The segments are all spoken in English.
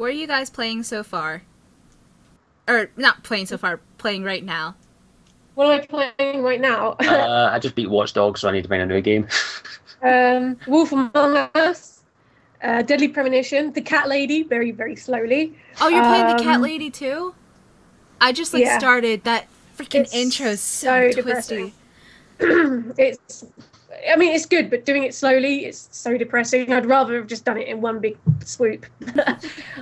What are you guys playing so far? Or, not playing so far, playing right now. What am I playing right now? I just beat Watch Dogs, so I need to find a new game. Wolf Among Us, Deadly Premonition, The Cat Lady, very, very slowly. Oh, you're playing The Cat Lady too? I just, like, yeah. started. That freaking intro is so twisty. I mean, it's good, but doing it slowly, it's so depressing. I'd rather have just done it in one big swoop.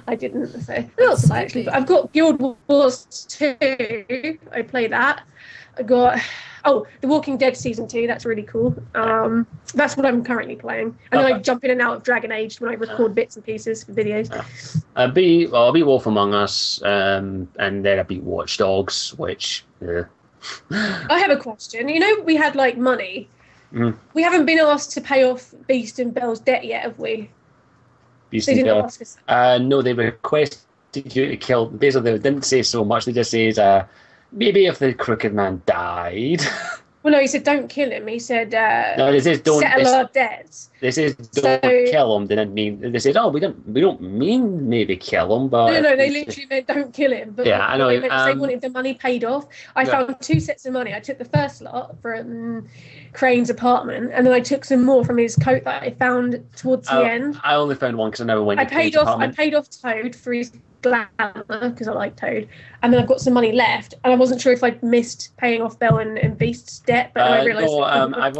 I didn't, so not so actually. But I've got Guild Wars 2. I play that. I got The Walking Dead Season 2. That's really cool. That's what I'm currently playing. And then I jump in and out of Dragon Age when I record bits and pieces for videos. I beat Wolf Among Us, and then I beat Watch Dogs, which. I have a question. You know, we had like money. We haven't been asked to pay off Beast and Belle's debt yet, have we? Beast and Belle. Ask us. No, they requested you to kill. Basically, they didn't say so much. They just said, maybe if the crooked man died. Well, no, he said don't kill him. He said no, they said don't settle our debts. They said don't kill him. They didn't mean. They said, oh, we don't mean maybe kill him, but no, they literally meant don't kill him. But yeah, I know. They wanted the money paid off. I found 2 sets of money. I took the first lot from Crane's apartment, and then I took some more from his coat that I found towards the end. I only found one because I never went. I paid off Toad for his glamour because I like Toad, and then I've got some money left, and I wasn't sure if I'd missed paying off Belle and Beast's debt, but I realised. No, I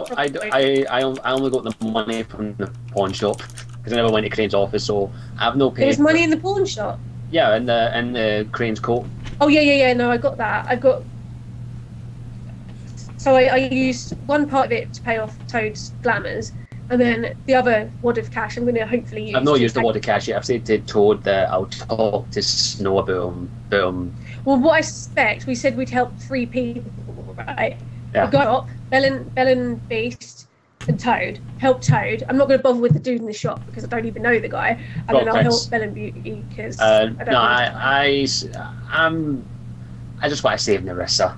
only got the money from the pawn shop because I never went to Crane's office, so I have no pay. There's money in the pawn shop. Yeah, in the Crane's coat. Oh yeah. No, I got that. So I used one part of it to pay off Toad's glamours, and then the other wad of cash I'm going to hopefully use. I've not used the wad of cash yet. I've said to Toad that I'll talk to Snow about him. Well, what I suspect, we said we'd help 3 people, right? Yeah. I got up, Belle and Beast and Toad. Help Toad. I'm not going to bother with the dude in the shop because I don't even know the guy. And then I'll help Belle and Beauty because I don't know. I just want to save Nerissa.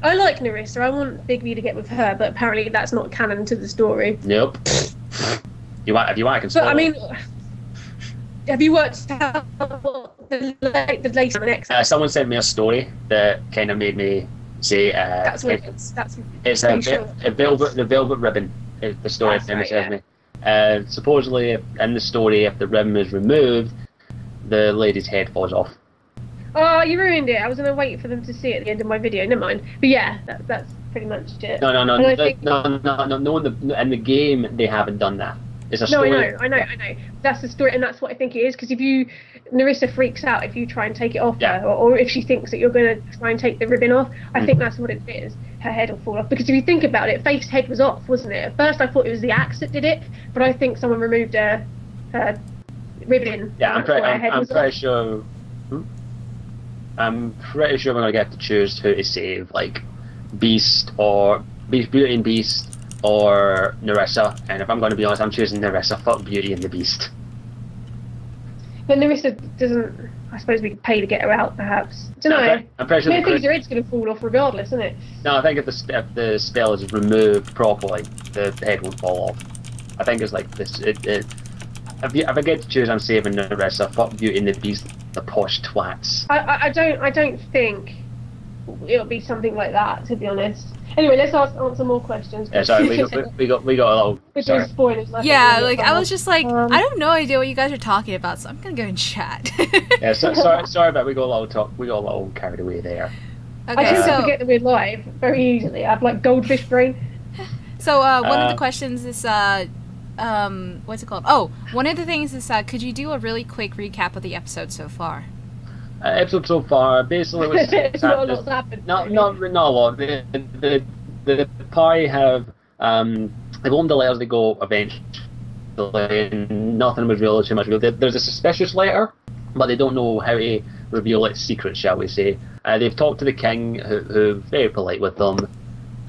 I like Nerissa. I want Big V to get with her, but apparently that's not canon to the story. Nope. If you want, I can. But I mean, have you worked out what the latest next? Someone sent me a story that kind of made me say. That's the velvet ribbon. Is the story that says me. Supposedly, in the story, if the ribbon is removed, the lady's head falls off. Oh, you ruined it. I was going to wait for them to see it at the end of my video. Never mind. But yeah, that's pretty much it. No. In the game, they haven't done that. It's a story. No, I know. That's the story, and that's what I think it is. Because Nerissa freaks out if you try and take it off her, or if she thinks that you're going to try and take the ribbon off. I think that's what it is. Her head will fall off. Because if you think about it, Faith's head was off, wasn't it? At first, I thought it was the axe that did it, but I think someone removed her ribbon. Yeah, I'm pretty sure. I'm pretty sure we're gonna get to choose who to save, like Beauty and Beast, or Nerissa. And if I'm going to be honest, I'm choosing Nerissa. Fuck Beauty and the Beast. But Nerissa doesn't. I suppose we could pay to get her out, perhaps. I don't know. I'm pretty sure I think her head's going to fall off regardless, isn't it? No, I think if the spell is removed properly, the head won't fall off. I think it's like this. If I get to choose, I'm saving Nerissa. Fuck Beauty and the Beast, the posh twats. I don't think it'll be something like that, to be honest. Anyway, let's answer more questions. Yeah, sorry, we got a little. Sorry. Spoilers. Yeah, like I was just like, I have no idea what you guys are talking about, so I'm gonna go and chat. Yeah, sorry, but we got a little carried away there. Okay, I tend to forget that we're live very easily. I have like goldfish brain. So one of the questions is what's it called? Oh, one of the things is could you do a really quick recap of the episode so far? Episode so far, basically, it's not a lot's happened. Not a lot. The party have they've opened the letters. They go eventually. Nothing was really too much real. There's a suspicious letter, but they don't know how to reveal its secret, shall we say? They've talked to the king, who's very polite with them,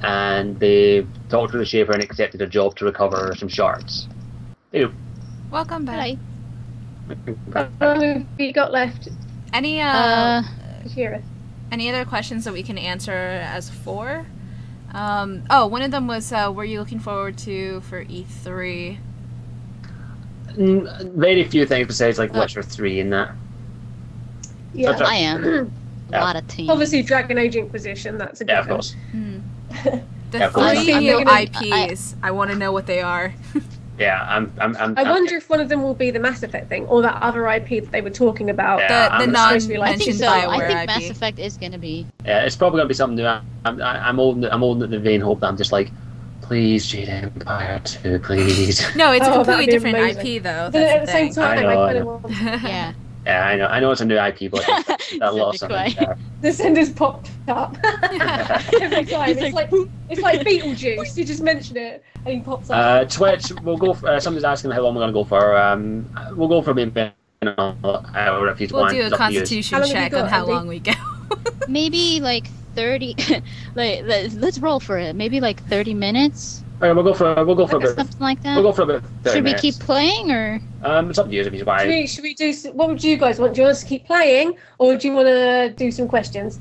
and they've talked to the shaver and accepted a job to recover some shards. Ew. Welcome back. How long have you got left? Any other questions that we can answer as 4? One of them was, were you looking forward to for E3? Very few things besides like Witcher 3 and that. Yeah, I am. A lot of teams. Obviously, Dragon Age Inquisition. That's a Yeah, given. of course. The course. three I'm new gonna- IPs. I want to know what they are. Yeah, I wonder if one of them will be the Mass Effect thing, or that other IP that they were talking about. Yeah, the I'm supposed to be like- I think non-mentioned so. Bioware I think IP. Mass Effect is gonna be. Yeah, it's probably gonna be something new. I'm holding the vain hope that I'm just like, please, Jade Empire 2, please. No, it's a Oh, completely that'd be different amazing. IP though. But at That's the the same thing. time, I know, I I kind of know. want Yeah. Yeah, I know it's a new IP, but that lot of something there. the senders popped up every time. It's like Beetlejuice. You just mention it and he pops up. Twitch, we'll go. Somebody's asking how long we're gonna go for. We'll go for maybe an hour if you We'll want. do a It's up to you. constitution How long have check you on got, how Andy? long we go. Maybe like 30. Like let's roll for it. Maybe like 30 minutes. Alright, we'll go for a bit. Something like that. We'll go for about 30 Should we minutes. keep playing or? It's up to you if you buy. Should we do? What would you guys want? Do you want us to keep playing, or do you want to do some questions?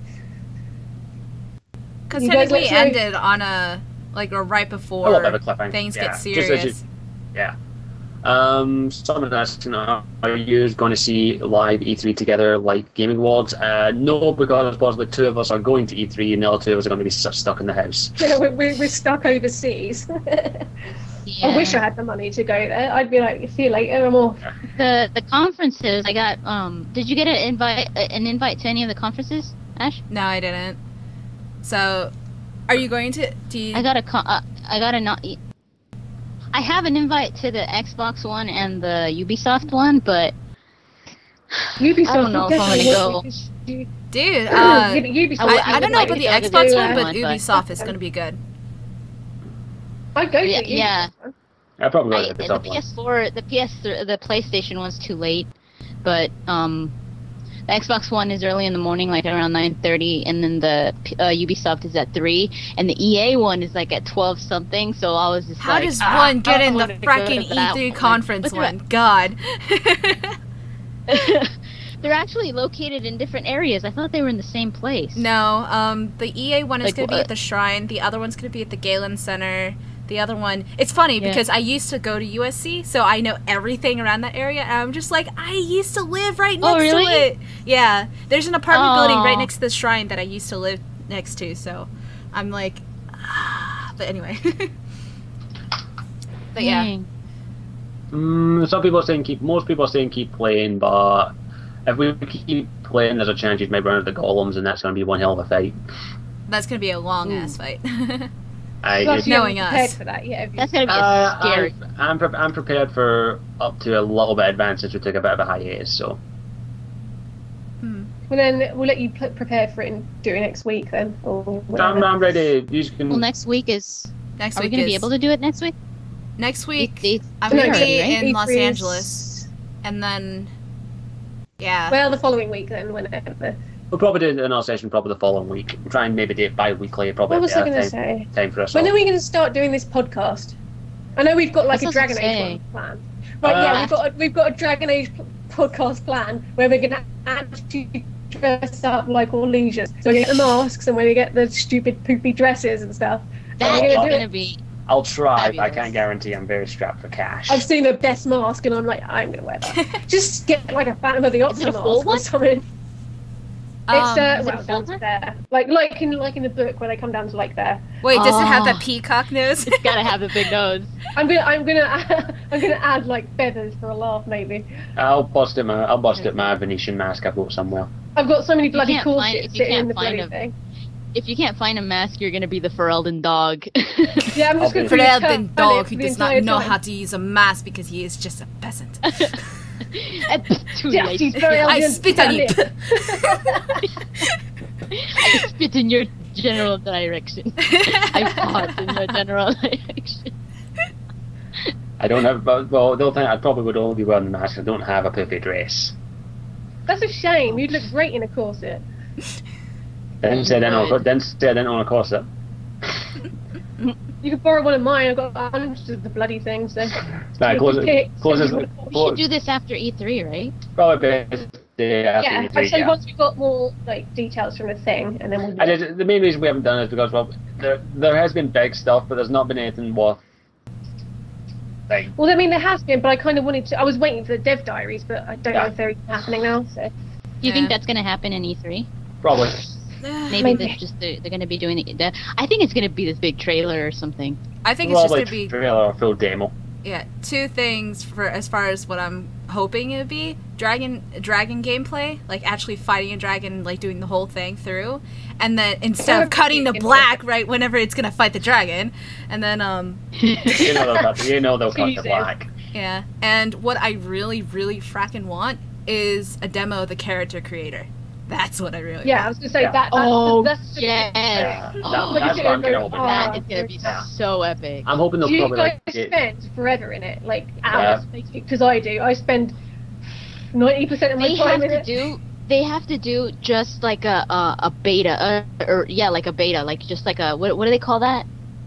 Because You guys technically we like to- ended on a right A little before bit of a cliffhanger. things Yeah, get just as serious. Yeah. Someone asking, are you going to see live E3 together like Gaming Awards? No, because possibly two of us are going to E3 and the other two of us are going to be stuck in the house. We're stuck overseas. Yeah. I wish I had the money to go there. I'd be like, see you later, I'm off. The conferences I got. Did you get an invite to any of the conferences, Ash? No, I didn't. So, are you going to? Do you? I got I have an invite to the Xbox one and the Ubisoft one, but Ubisoft, I don't know if I'm gonna go. Dude, Ubisoft. I don't know about the I would Xbox do one, that but one, but- Ubisoft is going to be good. I'd go Yeah, to Ubisoft. yeah. I probably go to The the top one. PS4, the PlayStation one's too late, but the Xbox One is early in the morning, like around 9:30, and then the Ubisoft is at 3, and the EA one is like at 12 something. So I was just How like, does one get in the wanna go to fracking that E3 one. conference But one? God. they're actually located in different areas. I thought they were in the same place. No, the EA one is Like going to be what? at the Shrine. The other one's going to be at the Galen Center. The other one, it's funny Yeah. because I used to go to USC, so I know everything around that area. And I'm just like, I used to live right next really? to it. Yeah, there's an apartment building right Aw. next to the Shrine that I used to live next to. So I'm like, but anyway. But yeah, Dang. Some people are saying most people are saying keep playing, but if we keep playing, there's a chance you might run into the golems, and that's going to be one hell of a fight. that's going to be a long ass fight. Plus, you Knowing haven't prepared us. for that yet, have you? That's gonna be scary. I'm prepared for up to a little bit advanced since we took a bit of a hiatus. So Well, then we'll let you prepare for it and do it next week then. Or whatever. I'm ready. You can. Well, next week is. Next Are we week gonna is be able to do it next week? next week. E- I'm E3 going to already, be right? in Los E3 is- Angeles, and then yeah. Well, the following week then, whenever. We'll probably do another session probably the following week. We'll try and maybe do it bi-weekly. Probably What was I a going to time, say? time for us. When all. are we going to start doing this podcast? I know we've got like That's a what I was Dragon Age saying. one plan. Right, yeah, we've got a Dragon Age podcast plan where we're going to actually dress up like all legions. So we get the masks and we get the stupid poopy dresses and stuff. That We're is gonna do gonna it. be. I'll try, but I Fabulous. can't guarantee I'm very strapped for cash. I've seen the best mask and I'm like, I'm going to wear that. Just get like a Phantom of the Is it Opera a full mask or one? something. It's is it a well full down to one? there, like in the book where they come down to like there. Wait, does it have Oh. that peacock nose? It's gotta have a big nose. I'm gonna add like feathers for a laugh maybe. I'll bust out my Venetian mask I've got somewhere. I've got so many You bloody can't cool find- shit if you sitting in can't the find bloody thing. If you can't find a mask, you're gonna be the Ferelden dog. Yeah, I'm just I'll gonna be- be a Ferelden turnip dog for who the does not entire know time. how to use a mask because he is just a peasant. It's too Yes, late. he's very I elegant spit on you. turnip. I spit in your general direction. I fought in your general direction. I don't have. Well, the only thing I probably would only be wearing the mask. I don't have a poofy dress. That's a shame. You'd look great in a corset. Didn't say I didn't own a corset. You could borrow one of mine. I've got hundreds of the bloody things. So. Nah, You closest, pick closest, something We should do this after E3, right? probably best day after Yeah, E3, I'd say yeah. once we've got more like details from the thing, and then we'll. And the main reason we haven't done it is because, well, there has been big stuff, but there's not been anything worth thing. Well, I mean, there has been, but I kind of wanted to. I was waiting for the dev diaries, but I don't know if they're even happening now. So. Do you think that's going to happen in E3? Probably. Maybe they're going to be doing the. I think it's going to be this big trailer or something. I think it's just going to be trailer or full demo. Yeah, two things for as far as what I'm hoping it would be: dragon gameplay, like actually fighting a dragon, like doing the whole thing through, and then instead of cutting to black right whenever it's gonna fight the dragon, and then you know they'll cut to black. Yeah, and what I really fracking want is a demo of the character creator. That's what I really want. I was gonna say that. That's yes. That's what I'm gonna open. That is gonna be so epic. I'm hoping they'll probably like spend forever in it, like hours, because I do. I spend 90% of my time in it. They have to do just like a beta, like a beta, like just like a what do they call that?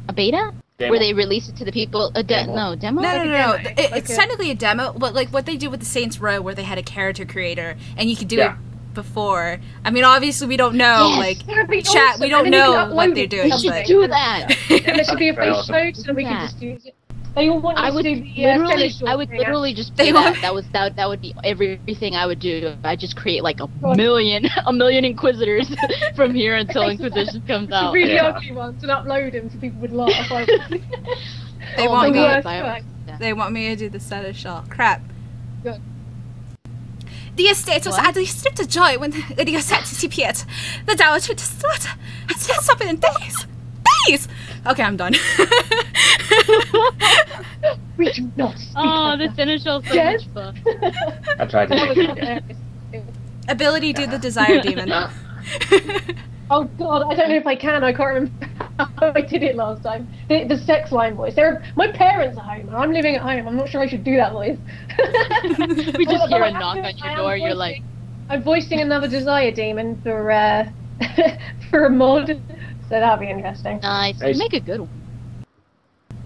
A beta? Demo. Where they release it to the people? Demo? No. It's technically a demo, but like what they do with the Saints Row, where they had a character creator, and you could do it before. I mean, obviously we don't know, like chat. Awesome. We don't know what they're doing. We should do that. There should be a face mode, so we can just use it. They all want I would to do the I would literally just do that. That would be everything I would do. I just create like a million Inquisitors from here until Inquisition comes out. Really ugly ones and upload them so people would laugh. They want me to do the status shot. Crap. Good. The status hade slutat joy when jag satt till Piet. The dower to start. Has been something in days. Okay, I'm done. We do not speak the initial so much fun. I tried to Ability do the desire demon. Oh god, I don't know if I can. I can't remember how I did it last time. The sex line voice. My parents are home and I'm living at home. I'm not sure I should do that voice. We just hear a knock on your door. You're like, I'm voicing another desire demon for for a mod. So that'll be interesting. Nice. Make a good one.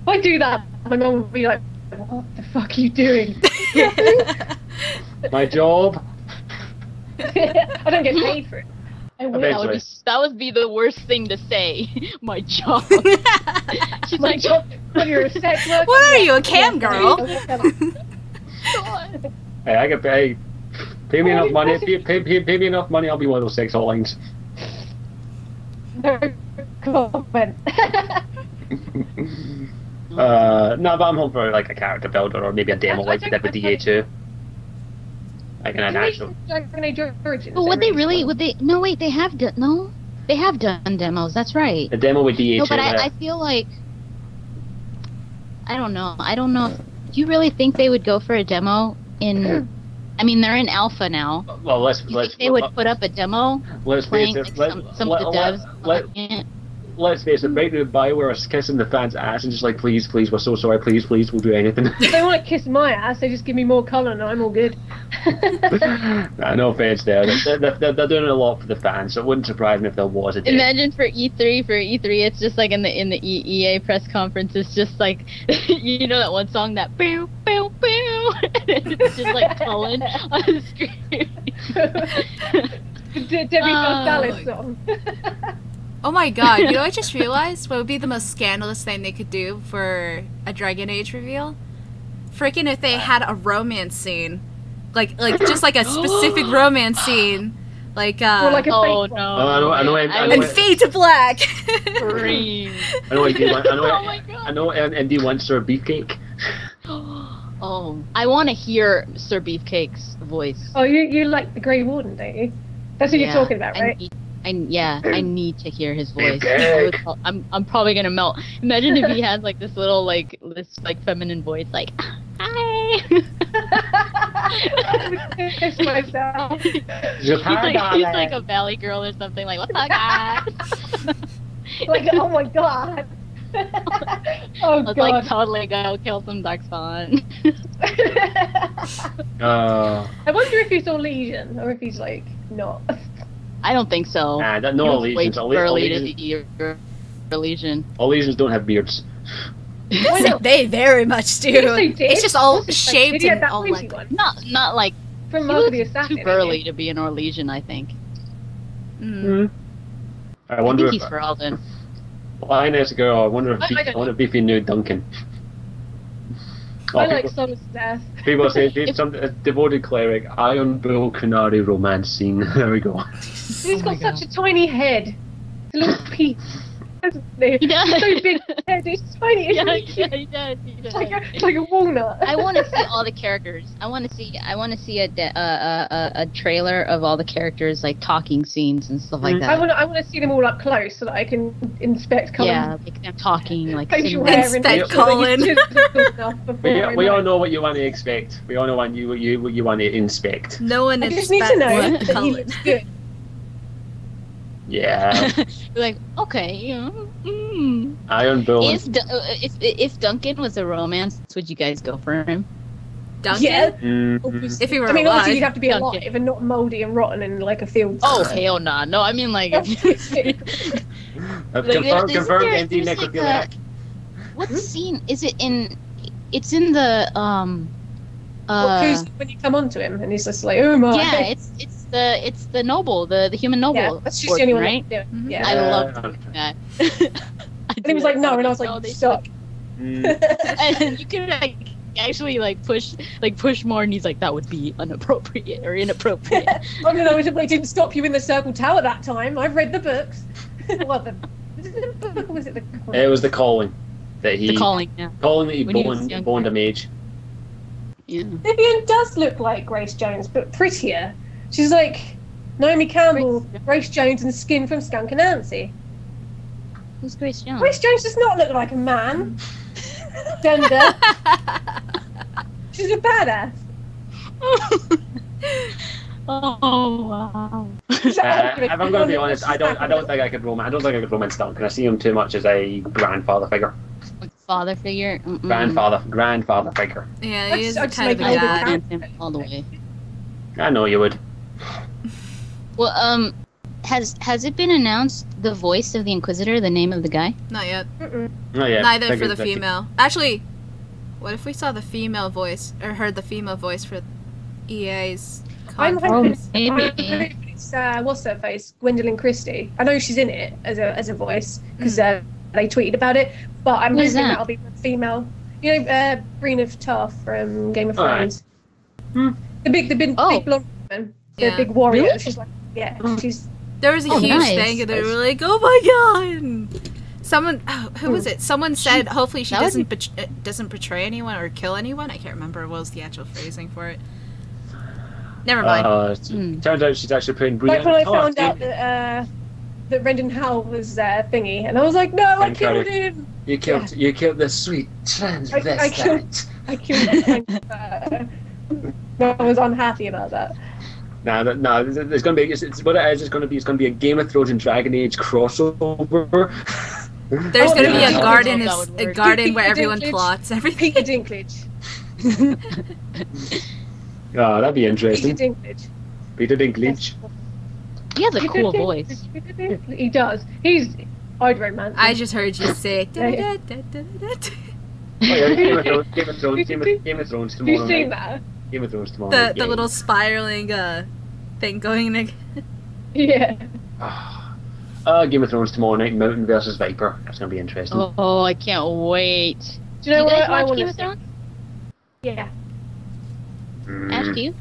If I do that, my mum will be like, "What the fuck are you doing?" My job. I don't get paid for it. That would be the worst thing to say. My job. She's my job. When you're a sex worker. What are you, a cam girl? Hey, I get paid. Pay me enough money. Pay me enough money. I'll be one of those sex hotlines. No comment. No, but I'm hoping for like a character builder or maybe a demo like we did with DA2. Like an actual. Dragon Age Origins. But would they? No, wait. They have done. They have done demos. That's right. The demo with DA2. No, but I feel like. I don't know. Do you really think they would go for a demo in? I mean, they're in alpha now. Well, let's. They would put up a demo. Let's face it. Some of the devs. Let's face it. Right through BioWare is kissing the fans' ass and just like, please, we're so sorry. Please, we'll do anything. If they want to kiss my ass, they just give me more colour and I'm all good. No offense there. They're doing a lot for the fans, so it wouldn't surprise me if there was a day. Imagine for E3, it's just like in the EA press conference, it's just like, you know that one song that bow bow bow, it's just like Cullen on the screen. Debbie Gonzalez song. Oh my god, you know I just realized what would be the most scandalous thing they could do for a Dragon Age reveal? Freaking if they had a romance scene. Like just like a specific romance scene. Like or like a no. I know, and fade to black. Green. I know Oh my god. I know Andy wants her beefcake. Oh, I want to hear Sir Beefcake's voice. Oh, you like the Grey Warden, don't you? That's what you're talking about, right? I need to hear his voice. I'm probably gonna melt. Imagine if he had like this little this feminine voice, like hi. Kiss myself. He's like a valley girl or something. Like what's up, guys? Like oh my god. Oh god. Like totally go kill some darkspawn. I wonder if he's all Legion or if he's like not. I don't think so. No Legions. Legion. All Legions don't have beards. They very much do. It's just all shaped and all like not like from too burly to be an Orlesian, I think. I wonder think he's Ferelden. Lioness girl. I wonder if Beefy knew Duncan. I like Solace's death. People say some devoted cleric, Iron Bull Canary romance scene. There we go. He's got such a tiny head. It's a little piece. He does. So big head. It's tiny. It's really cute. He does. It's like a walnut. I want to see all the characters. I want to see a trailer of all the characters, like talking scenes and stuff like that. I want to see them all up close so that I can inspect Colin. Yeah, like them talking, like facial hair and Inspect Colin. We all know what you want to expect. We all know what you want to inspect. No one I expects just need to know that he Colin. looks good. Yeah. Like, okay, you know. Iron Bull. If Duncan was a romance, would you guys go for him? Duncan? Yeah. If he were I mean, alive. obviously you'd have to be Duncan. alive and not mouldy and rotten in like a field. Oh hell nah. No, I mean like. Confirmed empty necrophiliac. What scene is it in? It's in the when you come onto him and he's just like, oh my. Yeah, it's the noble, the human noble. Yeah, that's just the only one right? that can do it. Yeah. I love doing that. And he was like, no, and I was like, no, you they suck. And you can like actually push more, and he's like, that would be inappropriate. I mean, I didn't stop you in the Circle Tower that time. I've read the books. Was it the book or was it the calling? It was the calling that he. The calling, yeah. Calling that he When he was boned a mage. Yeah. Vivian does look like Grace Jones, but prettier. She's like Naomi Campbell, Grace Jones, and Skin from Skunk and Nancy. Who's Grace Jones? Grace Jones does not look like a man. Gender. She's a badass. Oh wow. If I'm going to be honest, I don't think I could romance Duncan. I see him too much as a grandfather figure. Like father figure. Grandfather figure. Yeah, he is I'd just kind of a make him dad. All the way. I know you would. Well, has it been announced the voice of the Inquisitor, the name of the guy? Not yet. Mm-mm. Oh, yeah. Neither for the female. Actually, what if we saw the female voice, or heard the female voice for EA's I'm content? hoping it's what's her face, Gwendolyn Christie. I know she's in it as a voice because they tweeted about it, but I'm Who's hoping that? that'll be the female. You know, Brienne of Tarth from Game of Thrones. The big blonde woman, the Yeah. big warrior. Really? She's like, yeah, she's. There was a huge nice. thing, and they were like, "Oh my god!" Someone, who was it? Someone said, "Hopefully, she That would doesn't betray anyone or kill anyone." I can't remember what was the actual phrasing for it. Never mind. Turns out she's actually playing Brienne. Like when I found out that Brendan Howell was thingy, and I was like, no, I killed him. You killed the sweet transvestite. I killed him. I was unhappy about that. No, there's going to be. It's what it is. It's going to be a Game of Thrones and Dragon Age crossover. There's going to be yeah. a garden where Peter everyone Dinklage. plots everything. Peter Dinklage. Oh, that'd be Peter interesting. Dinklage. Peter Dinklage. He has a Peter cool Dinklage. voice. Peter Dinklage. He does. I'd romance him. I just heard you say. Yeah. Oh, yeah, Game of Thrones Have you tomorrow seen night. that? Game of Thrones tomorrow night. The little spiraling thing going in. Yeah. Game of Thrones tomorrow night. Mountain versus Viper. That's going to be interesting. Oh, I can't wait. Do you know you what guys I watch want Game to of see? Thrones? Yeah. Ash, do you?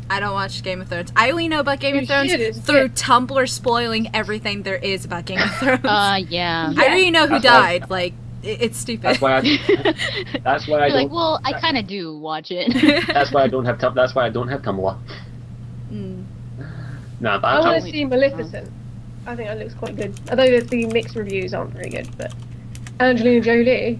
I don't watch Game of Thrones. I only know about Game of You Thrones should, through Tumblr spoiling everything there is about Game of Thrones. Yeah. I don't even know who That's why- died. Like, it's stupid. That's why I. That's why I You're like, don't. well, I kind of do watch it. That's why I don't have. That's why I don't have Tumblr. Mm. No, but I want to I'm, see Maleficent. I think that looks quite good. Although the mixed reviews aren't very good, but Angelina Jolie.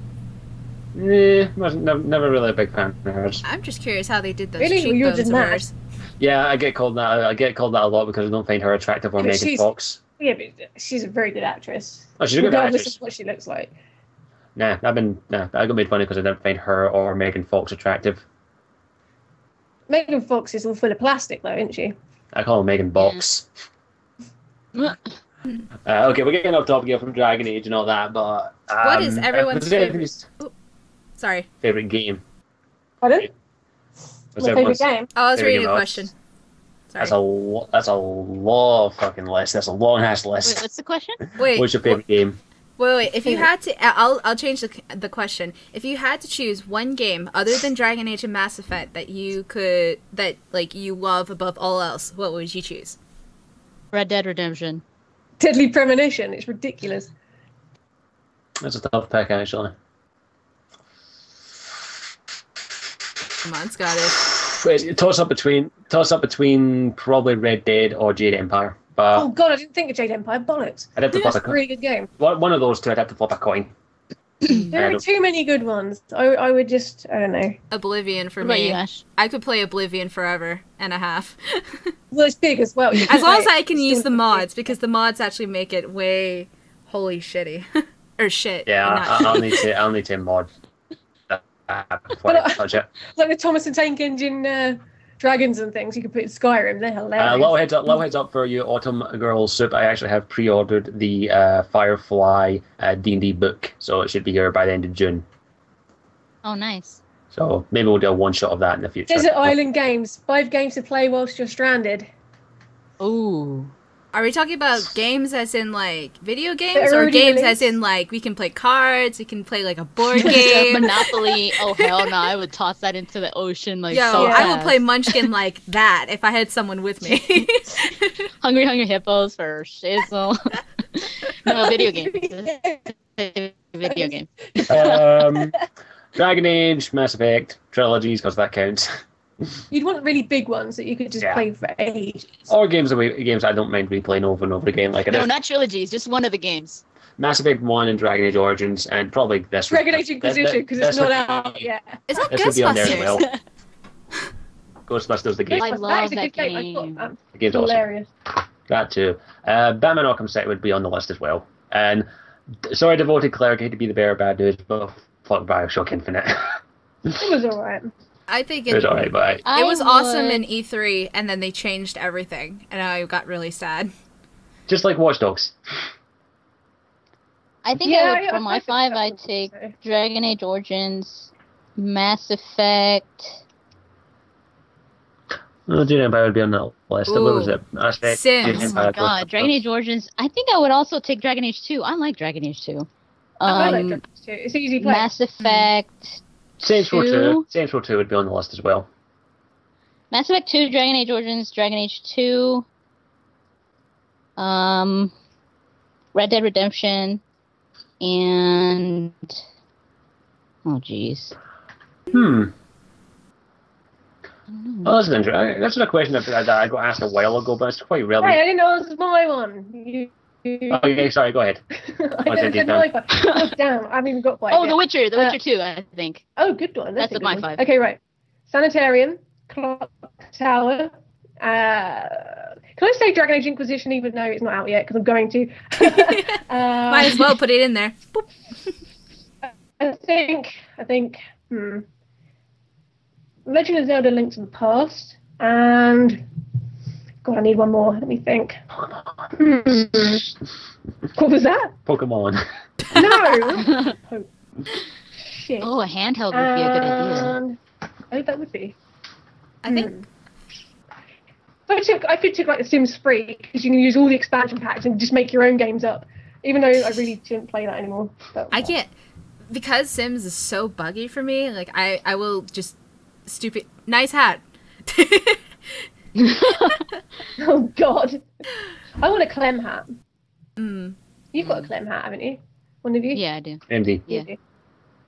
never really a big fan of hers. I'm just curious how they did those Really? Well, you're cheekbones just of mad. hers. Yeah, I get called that. I get called that a lot because I don't find her attractive or Yeah, but Megan she's- Fox. Yeah, but she's a very good actress. Oh, she's a good Regardless actress. of what she looks like. I got made funny because I didn't find her or Megan Fox attractive. Megan Fox is all full of plastic, though, isn't she? I call her Megan Box. Okay, we're getting off topic here from Dragon Age and all that, but What is everyone's Sorry. favorite game? Pardon? What's My everyone's- favourite game? Oh, I was Favorite reading game a of- question. Sorry. That's a long fucking list. That's a long ass Wait, list. what's the question? Wait. What's your favorite game? Wait. If you had to, I'll change the question. If you had to choose one game other than Dragon Age and Mass Effect that you love above all else, what would you choose? Red Dead Redemption. Deadly Premonition. It's ridiculous. That's a tough pick, actually. Come on, Scottish. Wait, toss up between probably Red Dead or Jade Empire. But Oh god, I didn't think of Jade Empire. Bollocks. I'd have to flip That's a really good game. one of those two. I'd have to flip a coin. There are too many good ones. I would just, I don't know. Oblivion for What about me. you, Ash? I could play Oblivion forever and a half. Well, it's big as well. You can As long as play I it. can It's use still the big. mods, because the mods actually make it way holy shitty. Or shit. Yeah, not I'll need to mod that before I touch it. Like the Thomas and Tank Engine dragons and things you can put in Skyrim. They're hilarious. Little heads up for you, Autumn Girl Soup. I actually have pre-ordered the Firefly D&D book, so it should be here by the end of June. Oh, nice. So maybe we'll do a one-shot of that in the future. Desert Island Games. 5 games to play whilst you're stranded. Ooh. Are we talking about games as in like video games, They're or already games released. as in like we can play cards, we can play like a board game? Monopoly. Oh hell no! I would toss that into the ocean like Yo, so I would fast. play Munchkin like that if I had someone with me. Hungry Hippos for shizzle. No, video games. Video games. Dragon Age, Mass Effect, trilogies, because that counts. You'd want really big ones that you could just Yeah. play for ages. Or games I don't mind replaying over and over again. Like No, not trilogies. Just one of the games. Mass Effect 1 and Dragon Age Origins, and probably this Dragon Age Inquisition, because it's this not would- out yet. Is that This would be on there as Ghostbusters? well. Ghostbusters, the game. I That love is a that good game. I game. thought The game's that's awesome. hilarious. That too. Batman Arkham City would be on the list as well. And sorry, Devoted Cleric, I hate to be the bearer of bad news, but fuck Bioshock Infinite. It was alright. I think It was alright, but it was awesome would- in E3, and then they changed everything, and I got really sad. just like Watch Dogs. I think for my 5, I'd take Dragon Age Origins, Mass Effect. No, Jade Empire would be on that list. What was it? Mass Effect, Sims. Jade Oh Empire, my god, Dragon Age Origins. I think I would also take Dragon Age 2. I like Dragon Age 2. I like Dragon Age 2. It's easy play. Mass Effect. Saints Row 2. 2. Saints Row 2 would be on the list as well. Mass Effect 2, Dragon Age Origins, Dragon Age 2. Red Dead Redemption. And oh jeez. Oh, that's interesting. That's a question that I got asked a while ago, but it's quite Hey, I relevant. didn't answer my one. You... Oh, yeah, sorry, go ahead. I never said my one. Oh, damn, I haven't even got quite Oh, yet. The Witcher 2, I think. Oh, good one. That's a good my one. 5. Okay, right. Sanitarium, Clock Tower. Can I say Dragon Age Inquisition even though it's not out yet? Because I'm going to. Might as well put it in there. Boop. I think. Legend of Zelda: Link to the Past, and God, I need one more. Let me think. What was that? Pokemon. No. Oh, shit. Oh, a handheld would be a good idea. Oh, that would be. I think I could take like The Sims 3 because you can use all the expansion packs and just make your own games up. Even though I really shouldn't play that anymore. But, I can't, because Sims is so buggy for me. Like I will just stupid. Nice hat. Oh God. I want a Clem hat. Mm, You've got a Clem hat, haven't you? One of you? Yeah, I do. MD. Yeah. You do.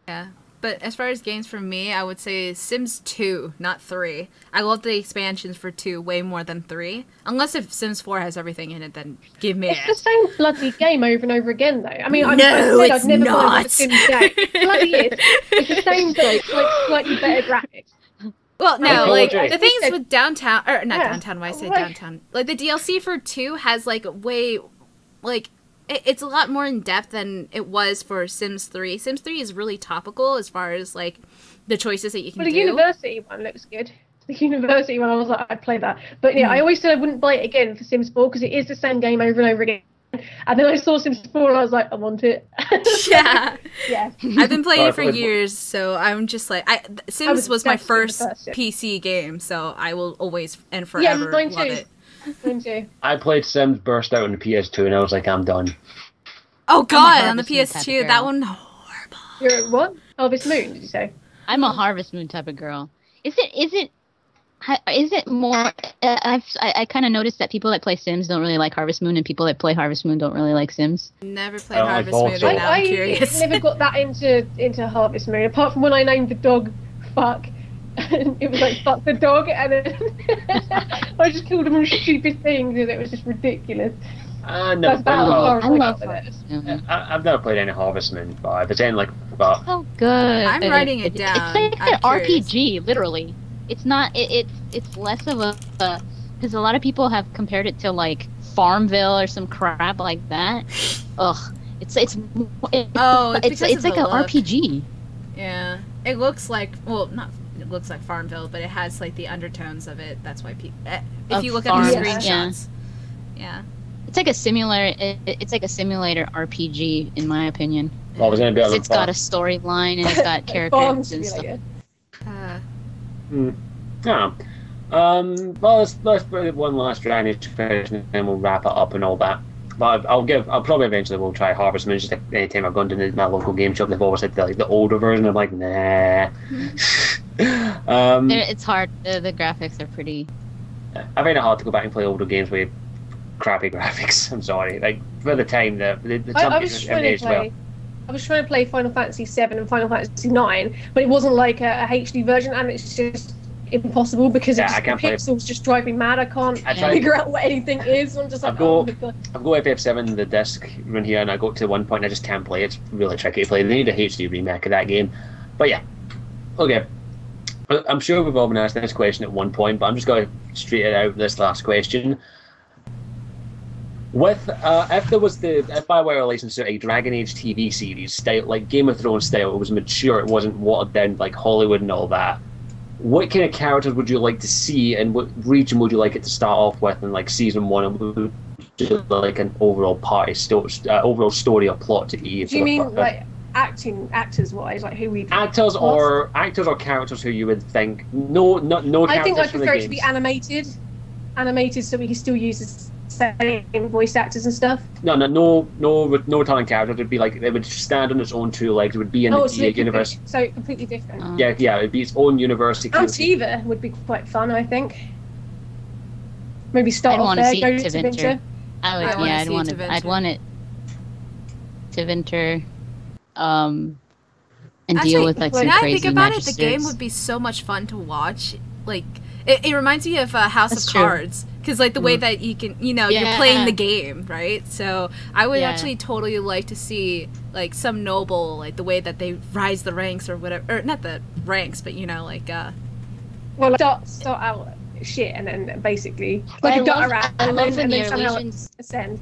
yeah. But as far as games for me, I would say Sims 2, not 3. I love the expansions for 2 way more than 3. Unless if Sims 4 has everything in it, then give me It's the it. same bloody game over and over again, though. I mean, No, I said it's I'd never buy not. another Sims game. Bloody is. It's the same, but it's like slightly better graphics. Well, no, Okay. like Okay. the things with downtown, or not Yeah. downtown. Why I say Right. downtown? Like the DLC for 2 has like way, like it's a lot more in depth than it was for Sims 3. Sims 3 is really topical as far as like the choices that you can But the do. university one looks good. The university one, I was like, I'd play that. But yeah, I always said I wouldn't buy it again for Sims 4 because it is the same game over and over again. And then I saw Sims 4 and I was like, I want it. Yeah, Yeah. I've been playing it for Wait, years, so I'm just like, Sims was was my obsessed with the first first Sim. PC game, so I will always and Yeah, forever mine love too. it. Mine too. I played Sims Burst out on the PS2 and I was like, I'm done. Oh god, on the Harvest Moon type PS2, of that girl. one horrible. You're at what? Harvest Moon, did you say? I'm a Harvest Moon type of girl. Is it more? I kind of noticed that people that play Sims don't really like Harvest Moon, and people that play Harvest Moon don't really like Sims. Never played I don't like Harvest both, Moon, so- and now I'm I curious. never got that into Harvest Moon, apart from when I named the dog Fuck. And it was like, fuck the dog, and then I just called them stupid things, and it was just ridiculous. I've That's never, about as far as I I love got with it. Mhm. I've never played any Harvest Moon 5. It's like, but Oh, good. I'm writing it down. It's like I'm an curious. RPG, literally. It's not. It's less of a because a lot of people have compared it to like Farmville or some crap like that. Ugh. It's Oh, it's because of it's like the an look. RPG. Yeah, it looks like, well, not it looks like Farmville, but it has like the undertones of it. That's why people. If Of you look at the farms, screenshots, yeah. It's like a simulator. It's like a simulator RPG, in my opinion. well, I was going to be able to. It's got a storyline and it's got Farm characters and stuff. Simulator. Yeah. Well, let's put one last Dragon Age question, and then we'll wrap it up and all that. But I'll probably eventually will try Harvest Moon. Just like anytime I've gone to my local game shop, they've always had the older version. I'm like, nah. It's hard. The graphics are pretty. I find it hard to go back and play older games with crappy graphics. I'm sorry. Like for the time, the I was trying to play. I was trying to play Final Fantasy VII and Final Fantasy IX, but it wasn't like a HD version, and it's just impossible because Yeah, I the can't play it. pixels just drive me mad. I can't I tried- figure out what anything is. I'm just like, I've oh got- my god. I've got FF7 the disc run here, and I got to one point and I just can't play. It's really tricky to play. They need a HD remake of that game. But yeah, okay. I'm sure we've all been asked this question at one point, but I'm just going to straight it out this last question. With if BioWare licensed out a Dragon Age TV series style, like Game of Thrones style, it was mature, it wasn't watered down like Hollywood and all that. What kind of characters would you like to see, and what region would you like it to start off with in like season 1, and would you like an overall overall story or plot to ease? Do you mean like actors wise, like who we actors or characters who you would think no I think characters I from the prefer it to be games. animated so we can still use the same voice actors and stuff. No talent character. It'd be like it would stand on its own two legs. It would be in the so universe. So completely different. Yeah, it'd be its own universe. Antiva would be quite fun, I think. Maybe start I'd off want to there, see go to Tevinter. Venture. I would, I wanna yeah, see I'd Tevinter. want it to Tevinter, and Actually, deal with like some when I crazy think about it, the game magistrates. would be so much fun to watch. Like, it reminds me of House That's of true. Cards, because like the way that you can, you're playing the game, right? So I would Yeah. actually totally like to see like some noble, like the way that they rise the ranks or whatever, or not the ranks, but Well, like, start out shit and then basically like I a gutter love- around I love and when then the somehow Eurasians- ascend.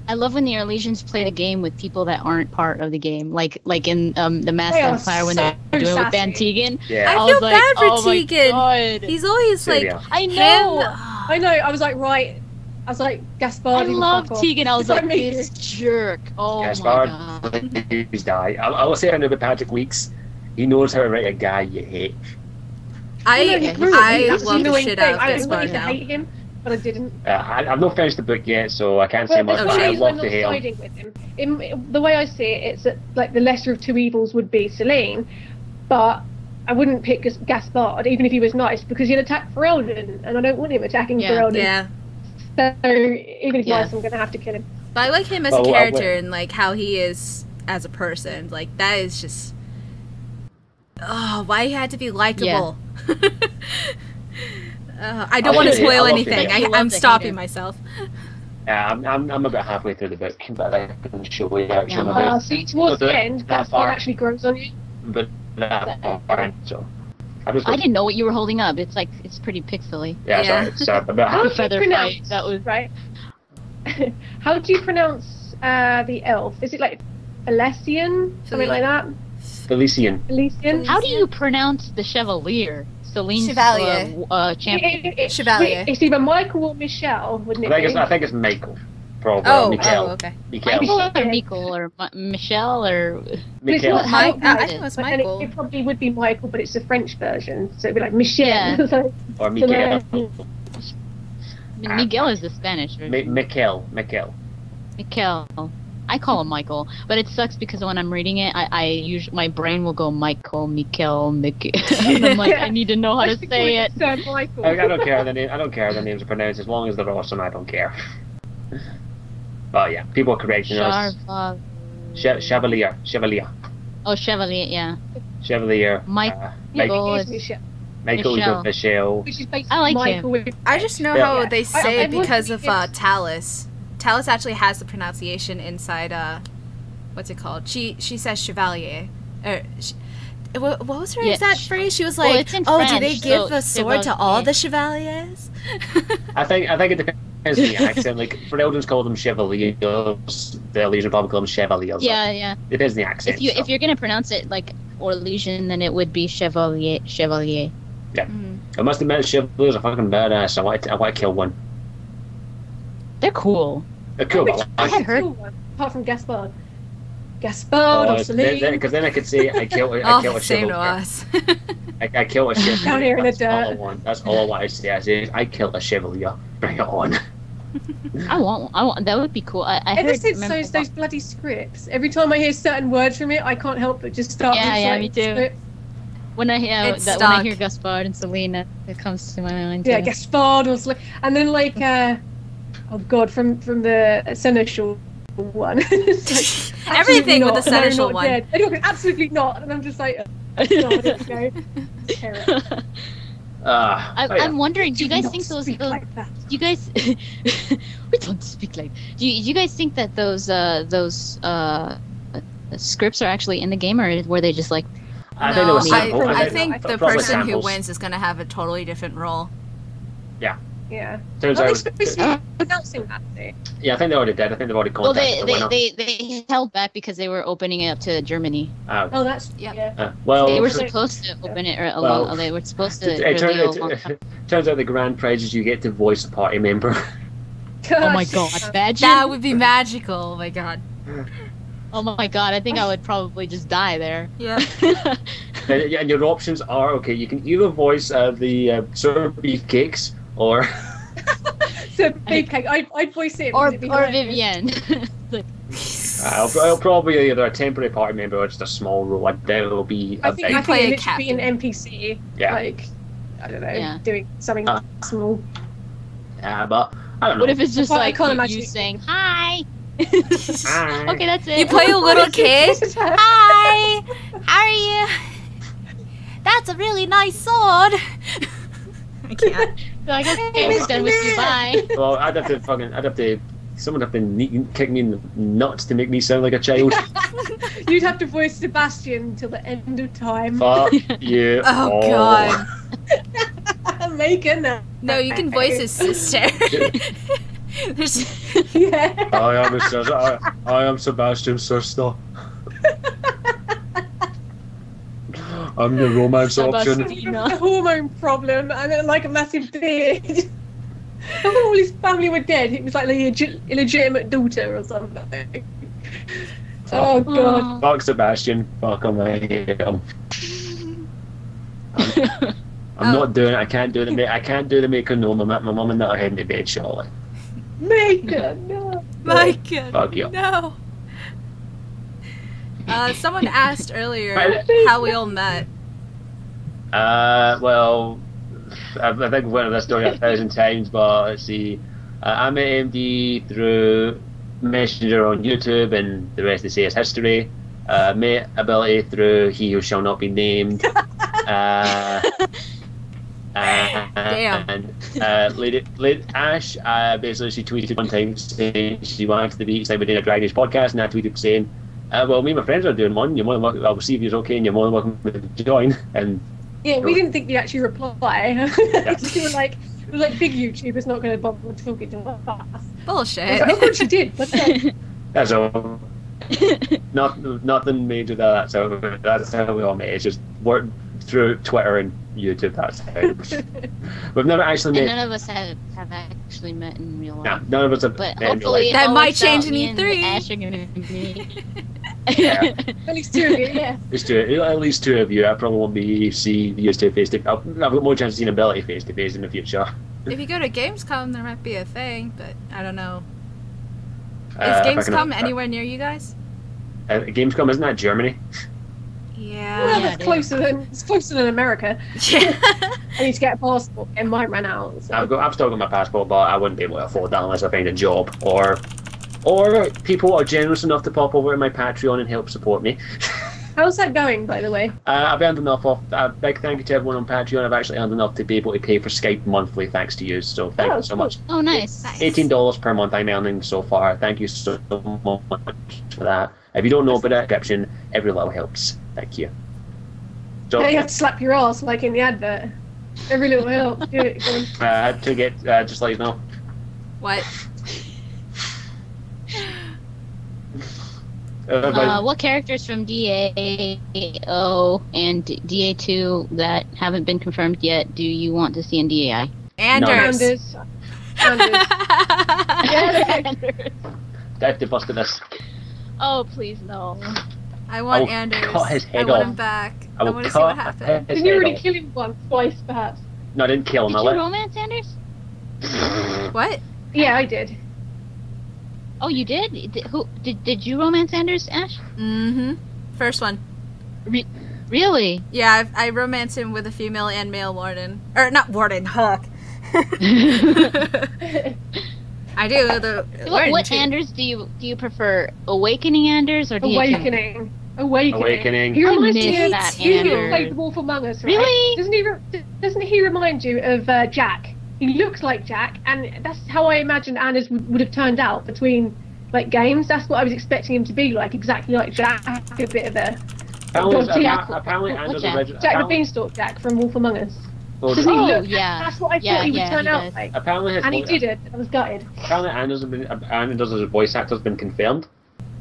I love when the Eurasians play the game with people that aren't part of the game, like in the Mass They are Empire when so they're doing it with sassy. Van Tegan. Yeah. I was feel like, bad for oh my Tegan. God. he's always Same like here. I know. I know. I was like, right. I was like, Gaspard. I love Tegan. I was It's like like, me. this jerk. Oh Gaspard, my god. please die. I will say I know about Patrick Weeks. He knows how to write a guy you hate. I Yeah, love the shit out of I Gaspard wanted to now. hate him, but I didn't. I've not finished the book yet, so I can't say Well, much. the But I reason I'm love not to hate him. siding with him. The way I see it, it's that like the lesser of two evils would be Selene, but I wouldn't pick Gaspard even if he was nice because he'd attack Ferelden, and I don't want him attacking Yeah. Ferelden. Yeah. So even if he's Yeah. nice, I'm gonna have to kill him. But I like him as Well, a I character went- and like how he is as a person. Like that is just why he had to be likable. I don't I want to love to hate- I spoil love to anything. hate. You love I'm to hate stopping him. myself. I'm about halfway through the book, but I can show you actually. Yeah. about See, towards So the end, that Gaspard far. actually grows on you. but that far, so I'm just I didn't know what you were holding up. It's like it's pretty pixely. yeah, Yeah. so it's about How half. do you feather pronounce fight, that was- right? How do you pronounce the elf? Is it like Elysian? Something like that? Elysian. Elysian? How do you pronounce the Chevalier? Celine's Chevalier. champion. Chevalier. It's either Michael or Michelle, wouldn't it be? I think it's Michael. Probably. Mikael. Okay. Mikael. Michael or Yeah. Michael or Michelle or But it's Mikael. not how I it think it was but then Michael. it probably would be Michael, but it's the French version, so it'd be like Michelle. Yeah. So- Or Mikael. Miguel is the Spanish version. Mikael. Mikel. I call him Michael, but it sucks because when I'm reading it, I usually my brain will go Michael, Mickey. And I'm like, I need to know how to say it. Michael. I don't care the name. I don't care how the names are pronounced as long as they're awesome. I don't care. But yeah, people are correcting us. Chevalier. Oh, Chevalier, yeah. Chevalier. Michael is Michael Michelle. Which is basically I like Michael him. with- I just know Yeah. how they say I it because want of to Talus. Talus actually has the pronunciation inside. What's it called? She says chevalier. What was her Yeah, exact phrase? She was well, like, it's in "Oh, do French, they give so the sword to all chevalier. the chevaliers?" I think it depends on the accent. Like for Elders call them chevaliers, the Elysian Republic call them chevaliers. Yeah, yeah. Depends on the accent. If you're gonna pronounce it like Orlesian, then it would be Chevalier. I must admit, chevaliers are fucking badass. I want to kill one. They're cool. They're cool. Which but I I had heard- one, apart from Gaspard. Gaspard or Celine. Because then I could say I kill Oh, a same to chevalier. us. I kill a chevalier. Down here in the That's all I dirt. want. That's all I want to say. I say I kill a chevalier. Bring it on. I want. That would be cool. I Ever heard. since remember those bloody scripts, every time I hear certain words from it, I can't help but just start. Yeah, me reciting too. scripts. when I hear It's that when I stuck. hear Gaspard and Selena, it comes to my mind. Yeah, too. Gaspard or Celine. And then like, oh god, from the Seneschal one. It's like, Everything with absolutely the not, Seneschal no, not one. dead. And you're like, absolutely not. And I'm just like, oh, God, there we go. Terror. I'm wondering, do you guys not think those speak like that. do you guys we don't speak like do you guys think that those scripts are actually in the game, or were they just like I think it No, was simple. I think think the probably person who samples. wins is going to have a totally different role. Yeah. Turns Are they out, supposed to be announcing that though? yeah, I think they already did. I think they've already well contacted the winner. they held back because they were opening it up to Germany. Oh, that's Yep. yeah. Well, They were supposed to open it they were supposed to reveal turns out the grand prize is you get to voice a party member. Oh my god, imagine. That would be magical. Oh my god. Oh my god, I think I would probably just die there. Yeah. And your options are okay. You can either voice the sort of beefcakes or So beefcake, I'd voice it. or because it'd be hilarious. Vivienne. Like, I'll probably either a temporary party member or just a small role. I doubt it'll be I a think big. I play a think it'd be an NPC. Yeah. Like, I don't know, Yeah. doing something small. Yeah, but I don't know. what if it's just Well, I like can't you imagine it. saying hi? Hi. Okay, that's it. You play a little kid. Hi. How are you? That's a really nice sword. I can't. Like, okay, we're done with you. Bye. Well, someone have to kick me in the nuts to make me sound like a child. You'd have to voice Sebastian until the end of time. Fuck you. Oh all. god. Megan. No, you can voice his sister. There's Yeah. I am Sebastian's sister. I'm the romance option. Sebastina. A hormone problem and then, like a massive beard. I thought all his family were dead. He was like the illegitimate daughter or something. Oh god. Fuck Sebastian. Fuck him. I hate him. I'm not doing it. I can't do the. I can't do the maker. No, my mum and dad are heading to bed shortly. Megan, no. my god. Fuck you. No. Someone asked earlier how we all met. Well, I think we've went over this story 1,000 times, but let's see. I met MD through Messenger on YouTube, and the rest they say is history. Met Ability through He Who Shall Not Be Named. Damn. And Lady Ash, basically she tweeted one time saying she wanted to be we're doing a Dragon Age podcast, and I tweeted saying, well, me and my friends are doing one. You're more than welcome. I'll see if you're okay, and you're more than welcome to join. And Yeah, we didn't think you'd actually reply. You were like, it was like big YouTubers not going to bother talking to us. I was Bullshit. like, oh god, she did. But that's all. Nothing major. That's how we all met. It's just work through Twitter and YouTube. That's how. We've never actually And met. none of us have actually met in real No, life. none of us have But met in real hopefully life. That it all might works change out. in Me and E3. Ash are gonna meet. Yeah. at least two of you, yeah. It's two, at least two of you. I probably won't be see you two face to face. I've got more chance of seeing Ability face to face in the future. If you go to Gamescom, there might be a thing, but I don't know. Gamescom anywhere near you guys? Gamescom, isn't that Germany? Yeah. Well, Yeah, it's closer than America. Yeah. I need to get a passport and mine ran out. So. I've still got my passport, but I wouldn't be able to afford that unless I find a job or people are generous enough to pop over to my Patreon and help support me. How's that going, by the way? I've earned enough off. Big thank you to everyone on Patreon. I've actually earned enough to be able to pay for Skype monthly, thanks to you. So thank you so much. Oh, nice. $18 per month I'm earning so far. Thank you so much for that. If you don't know about the description, every little helps. Thank you. So, Yeah, you have to slap your ass like in the advert. Every little help. Do it. Go on. to get just let you know. What? What characters from DAO and DA2 that haven't been confirmed yet do you want to see in DAI? Anders. Anders. I have to bust at this. Oh, please, no. I want I'll Anders. cut his head I want off. him back. I I will want to see what cut happens. his Didn't you head already off. kill him once, twice, perhaps? No, I didn't kill him. Did I you let. romance Anders? What? Yeah, I did. Oh, you did? Did you romance Anders, Ash? Mm-hmm. First one. Really? Yeah, I romanced him with a female and male warden. Or, not warden, hawk. I do, the warden What too. Anders do you prefer? Awakening Anders or DA2? Awakening. He I reminds miss me of that you Anders. played The Wolf Among Us, right? Really? Doesn't he remind you of Jack? He looks like Jack, and that's how I imagined Anders would have turned out between like games. That's what I was expecting him to be like, exactly like Jack, a bit of a Apparently, Anders Jack? original. Jack the Beanstalk Jack from Wolf Among Us. Doesn't he Oh, look? yeah. That's what I Yeah, thought he would yeah, turn he out does. like. Apparently, And he did it. I was gutted. Apparently, Anders as a voice actor has been confirmed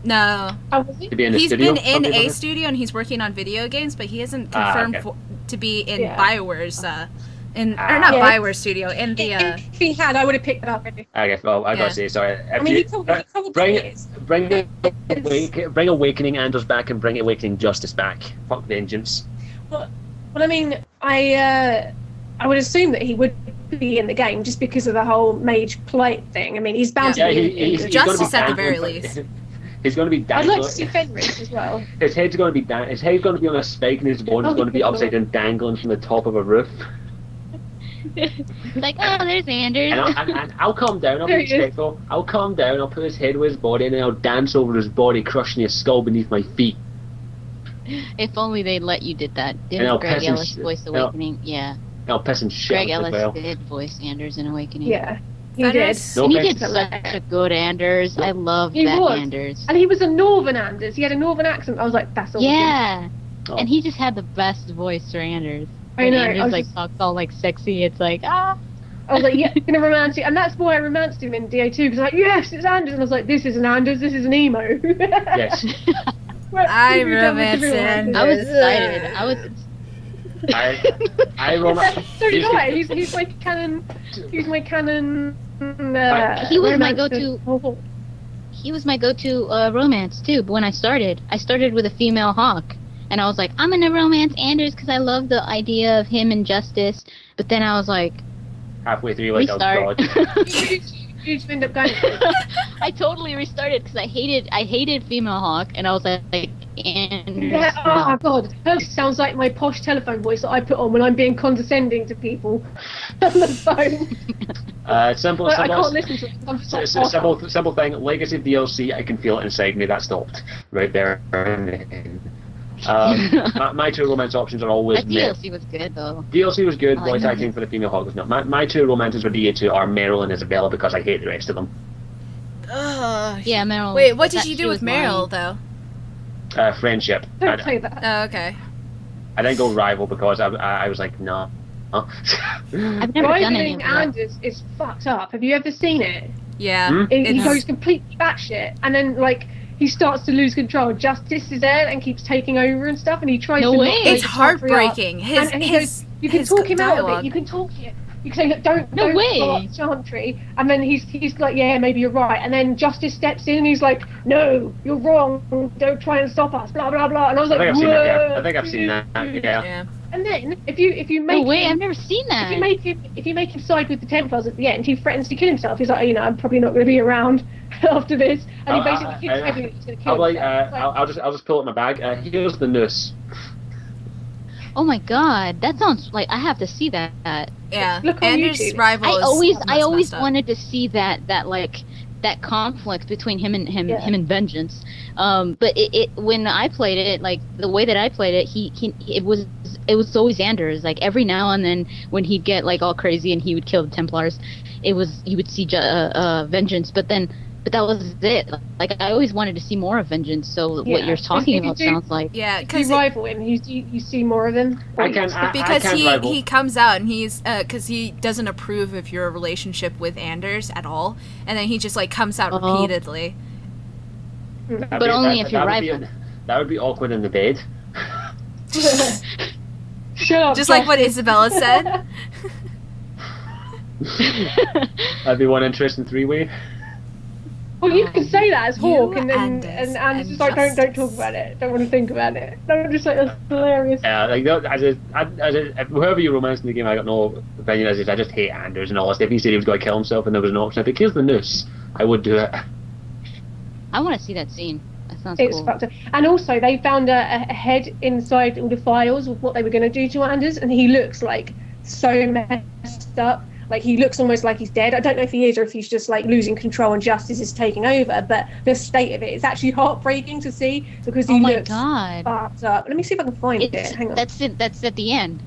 No. Oh, was he? to be in the He's studio. been in Something a like studio and he's working on video games, but he isn't Ah, confirmed okay. to be in Yeah. BioWare's, or not Yeah. BioWare studio, in the, If he had, I would have picked it up. Maybe. I guess. Well, I Yeah. gotta say sorry. I mean, he probably bring is. bring Awakening Anders back and bring Awakening Justice back. Fuck Vengeance. Well, I mean, I would assume that he would be in the game just because of the whole mage plight thing. I mean, he's bound Yeah, to be. he's Justice gonna be at the very dangling- least. He's going to be I'd dangling. like to see Fenris as well. His head's going to be His head's going to be on a spike, and his body's Oh, going to be good upside down, dangling from the top of a roof. Like, oh, there's Anders. And I'll calm down. I'll be There he is. respectful. I'll calm down. I'll put his head with his body, and then I'll dance over his body, crushing his skull beneath my feet. If only they'd let you did that. And I'll Didn't Greg piss and Ellis sh- voice and I'll- Awakening? Yeah. And I'll piss and shit Greg as Ellis well. did voice Anders in Awakening. Yeah, he Fenris? did. No And he offense. did such a good Anders. I loved He that was. Anders. And he was a Northern Anders. He had a Northern accent. I was like, that's all. Yeah. Oh. And he just had the best voice for Anders. I When know, I Anders was like just- talks all like sexy. It's like ah. I was like, yeah, gonna romance you, and that's why I romanced him in DA2 because like, yes, it's Anders, and I was like, this isn't Anders, this is an emo. Yes. I romanced Anders. I was excited. I was. I romance. So did I. He's my canon. He's my canon. He was my romance- go-to- Oh, He was my go-to romance too. But when I started with a female hawk, and I was like, I'm gonna romance Anders because I love the idea of him and Justice. But then I was like, Halfway through, like, oh restart. god. you just end up going. I totally restarted because I hated female hawk, and I was like Anders. Yeah, oh no. god, hers sounds like my posh telephone voice that I put on when I'm being condescending to people on the phone. Simple, Like, I simple, can't listen to it. I'm just like, simple thing. Legacy DLC. I can feel it inside me. That stopped right there. My two romance options are always That Mer- DLC was good though. DLC was good. I like Voice that. acting for the female hog was not. My two romances for DA2 are Meryl and Isabella because I hate the rest of them. Ugh. Yeah, Meryl. Wait, what did that- you she do with was Meryl, lying. though? Friendship. Don't say that. Oh, okay. I didn't go rival because I was like, no. I've never done any Rivaling of that. Anders is fucked up. Have you ever seen it? Yeah. Hmm? He It's- goes completely batshit, and then like he starts to lose control. Justice is there and keeps taking over and stuff, and he tries No to. way. knock It's the Chantry up. heartbreaking. And he goes, you can talk him out of dialogue. it. You can talk it. You can say, look, don't No way. blow up the Chantry. And then he's like, yeah, maybe you're right. And then Justice steps in and he's like, no, you're wrong. Don't try and stop us. Blah blah blah. And I was I like, think I've seen that. Yeah. whoa. I think I've seen that. Yeah. Yeah. And then if you make No way, him, I've never seen that. if you make him side with the Templars at the end, he threatens to kill himself. He's like, I'm probably not going to be around after this, and he basically keeps everything he's going to kill himself. I'll just pull up my bag. Here's the noose. Oh my god, that sounds like I have to see that. Yeah, Look on Anders' YouTube. rival I always messed up. wanted to see that conflict between him and Vengeance. But when I played it, like the way that I played it, it was always Anders. Like every now and then when he'd get like all crazy and he would kill the Templars, you would see Vengeance. But that was it. Like I always wanted to see more of Vengeance. So what you're talking about sounds like because you rival him, you see more of him. Because he comes out and he's because he doesn't approve of your relationship with Anders at all, and then he just like comes out repeatedly. But only if you're rival. That would be awkward in the bed. Shut up. Just like what Isabella said. That'd be one interesting three-way. Well, you can say that as Hawk, and then Anders, and just like don't talk about it. Don't want to think about it. I'm just like that's hilarious. Yeah, like whoever you romance in the game, I got no opinion. As if I just hate Anders and all this. If he said he was going to kill himself and there was an option, I think here's the noose. I would do it. I want to see that scene. That sounds It's cool. fucked up. And also, they found a head inside all the files of what they were going to do to Anders, and he looks like so messed up. Like he looks almost like he's dead. I don't know if he is or if he's just like losing control and justice is taking over. But the state of it is actually heartbreaking to see because he looks fucked up. Let me see if I can find it. Hang on. That's it. That's at the end.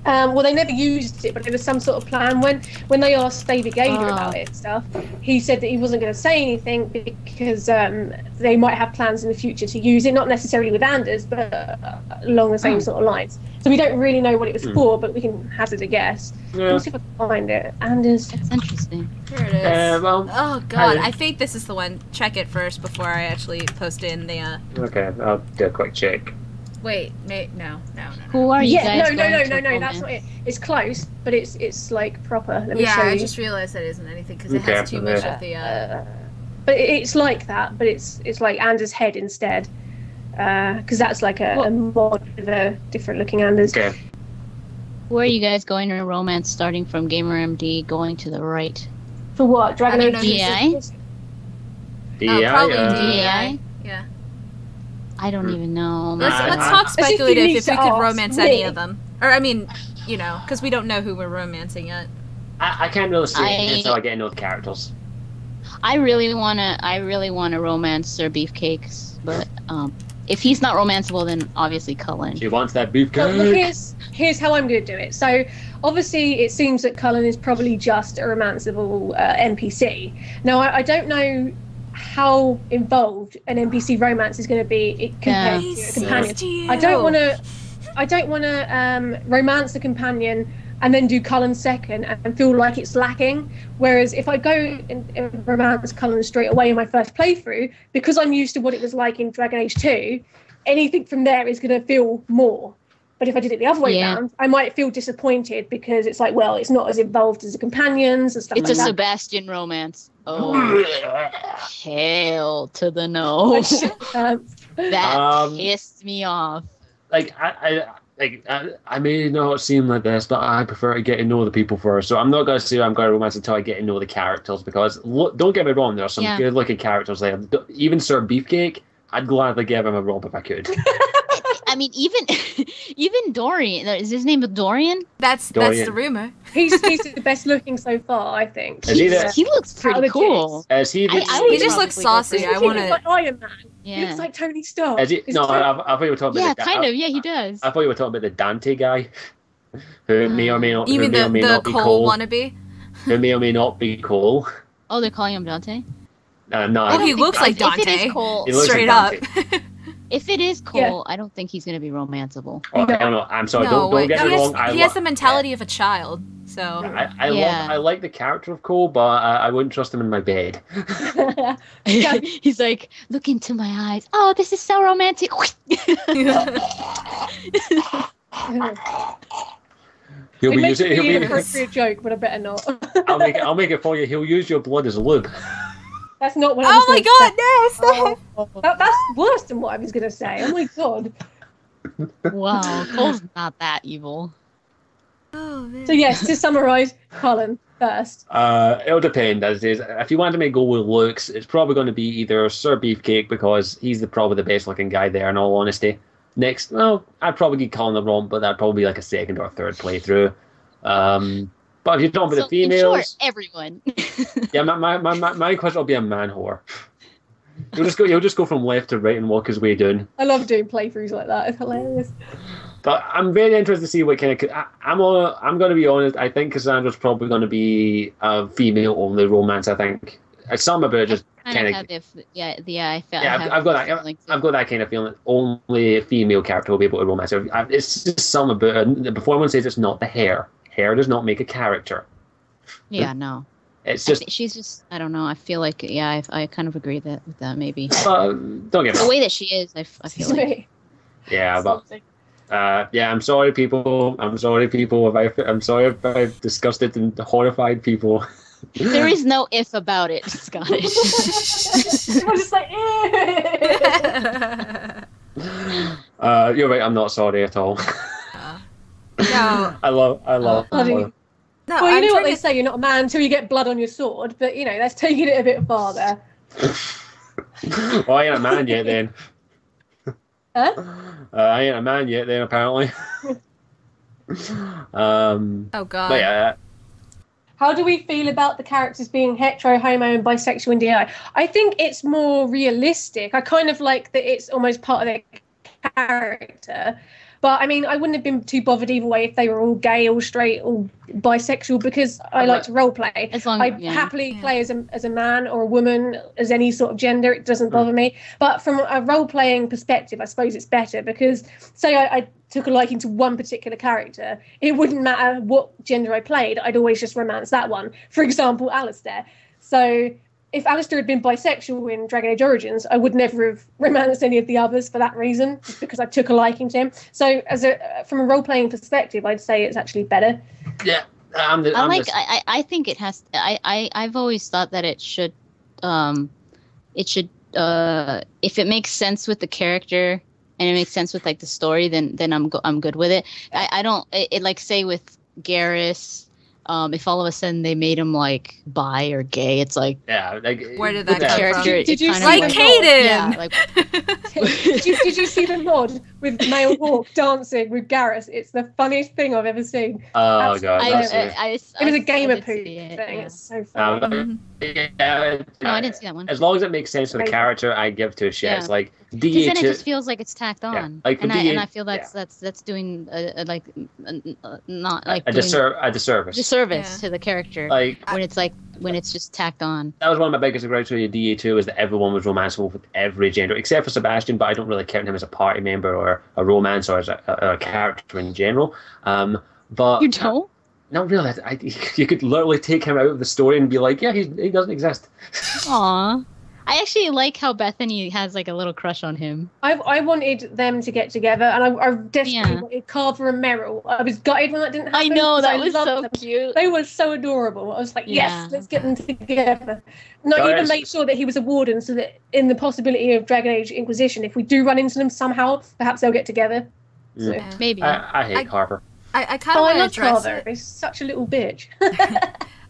Well, they never used it, but there was some sort of plan. When they asked David Gader about it and stuff, he said that he wasn't going to say anything because they might have plans in the future to use it, not necessarily with Anders, but along the same sort of lines. So we don't really know what it was for, but we can hazard a guess. Yeah. Let's see if I can find it. Anders. That's interesting. Here it is. Well, oh god, I think this is the one. Check it first before I actually post in the. Okay, I'll do a quick check. Wait, no. Who are you guys? No, that's not it. It's close, but it's like proper. Let me show you. I just realized that isn't anything because it has too much of the. But it's like that, but it's like Anders' head instead, because that's like a mod with a different looking Anders. Okay. Where are you guys going to romance? Starting from GamerMD, going to the right. For what? Dragon Age DI? Probably DI? Yeah. I don't even know. Let's talk speculative if we could romance any of them. Or, I mean, because we don't know who we're romancing yet. I can't really see it until I get to know the characters. I really wanna romance Sir Beefcakes, but if he's not romanceable, then obviously Cullen. She wants that beefcake. Well, here's how I'm going to do it. So, obviously, it seems that Cullen is probably just a romanceable NPC. Now, I don't know how involved an NPC romance is going to be compared to a companion. I don't want to romance the companion and then do Cullen second and feel like it's lacking. Whereas if I go and romance Cullen straight away in my first playthrough, because I'm used to what it was like in Dragon Age 2, anything from there is going to feel more. But if I did it the other way around, I might feel disappointed because it's like, well, it's not as involved as the companions and stuff like that. It's a Sebastian romance. Oh, hell to the no. That pissed me off. I may not seem like this, but I prefer to get to know the people first. So I'm not going to say I'm going to romance until I get to know the characters, because don't get me wrong, there are some good-looking characters there. Even Sir Beefcake, I'd gladly give him a romp if I could. I mean, even Dorian. Is his name Dorian? That's the rumor. He's the best looking so far, I think. He looks pretty cool. Is he? He just looks saucy. I want to. Like Iron Man. Yeah. He looks like Tony Stark. Is he? No, I thought you were talking about. Yeah, kind of. Yeah, he does. I thought you were talking about the Dante guy, who may or may not. You mean the Cole wannabe? Who may or may not be Cole. Oh, they're calling him Dante. No. Oh, he looks like Dante. If it is Cole, straight up. If it is Cole, I don't think he's going to be romanceable. Oh, no, I'm sorry. Don't get me wrong. He has the mentality of a child. So I like the character of Cole, but I wouldn't trust him in my bed. He's like, look into my eyes. Oh, this is so romantic. He'll be using. He'll be an appropriate joke, but I better not. I'll make it for you. He'll use your blood as lube. That's not what I was my god, no, stop. That's worse than what I was going to say. Oh my god. Wow, Cole's not that evil. Oh man. So yes, to summarise, Colin first. It'll depend. As is, if you wanted me to go with looks, it's probably going to be either Sir Beefcake because he's probably the best looking guy there. In all honesty, next, well, I'd probably give Colin the romp, but that'd probably be like a second or third playthrough. But if you're talking about the females, in short, everyone. yeah, my question will be a man whore. He'll just go from left to right and walk his way down. I love doing playthroughs like that. It's hilarious. But I'm very interested to see what kind of. I'm going to be honest. I think Cassandra's probably going to be a female-only romance. I think some about it just kind of. I've got that kind of feeling. That only a female character will be able to romance. It's just some about it. Before one says it's not the hair. Hair does not make a character. Yeah, no. It's just she's just. I don't know. I feel like I kind of agree with that maybe. Don't get me wrong. The way that she is, I feel like. Yeah, but. Yeah, I'm sorry, people. I'm sorry if I've disgusted and horrified people. There is no if about it, Scottish. I'm just like, you're right. I'm not sorry at all. No. I love. No, well, you know what they say, you're not a man until you get blood on your sword, but you know, that's taking it a bit farther. Well, I ain't a man yet then. Huh? I ain't a man yet then, apparently. Oh god. But yeah. How do we feel about the characters being hetero, homo, and bisexual in DI? I think it's more realistic. I kind of like that it's almost part of their character. But I mean, I wouldn't have been too bothered either way if they were all gay or straight or bisexual because I like to role play. I happily play as a man or a woman, as any sort of gender. It doesn't bother me. But from a role playing perspective, I suppose it's better because say I took a liking to one particular character, it wouldn't matter what gender I played. I'd always just romance that one. For example, Alistair. So if Alistair had been bisexual in Dragon Age Origins, I would never have romanced any of the others for that reason, just because I took a liking to him. So, from a role-playing perspective, I'd say it's actually better. Yeah, I think it has. I've always thought that it should, if it makes sense with the character and it makes sense with like the story, then I'm good with it. I don't like say with Garrus. If all of a sudden they made him like bi or gay, it's like where did that come from? Did you see like Caden? Yeah, like, did you see the mod with Male Hawk dancing with Garrus? It's the funniest thing I've ever seen. Oh god, it was a gamer poo thing. It's so funny. No, I didn't see that one. As long as it makes sense for the character, I give two shits. Yeah. Like because then it just feels like it's tacked on, like and I feel that's doing not like a disservice to the character. Like when it's just tacked on. That was one of my biggest gripes with DA2 is that everyone was romanceable with every gender except for Sebastian, but I don't really count him as a party member or a romance or as a character in general. But you don't. Not really. You could literally take him out of the story and be like, yeah, he doesn't exist. Aww. I actually like how Bethany has like a little crush on him. I wanted them to get together, and I desperately wanted Carver and Meryl. I was gutted when that didn't happen. I know, that was so cute. They were so adorable. I was like, yes, let's get them together. Even make sure that he was a warden, so that in the possibility of Dragon Age Inquisition, if we do run into them somehow, perhaps they'll get together. So. Maybe. I hate Carver. I kind of want to address Carver. it. He's such a little bitch.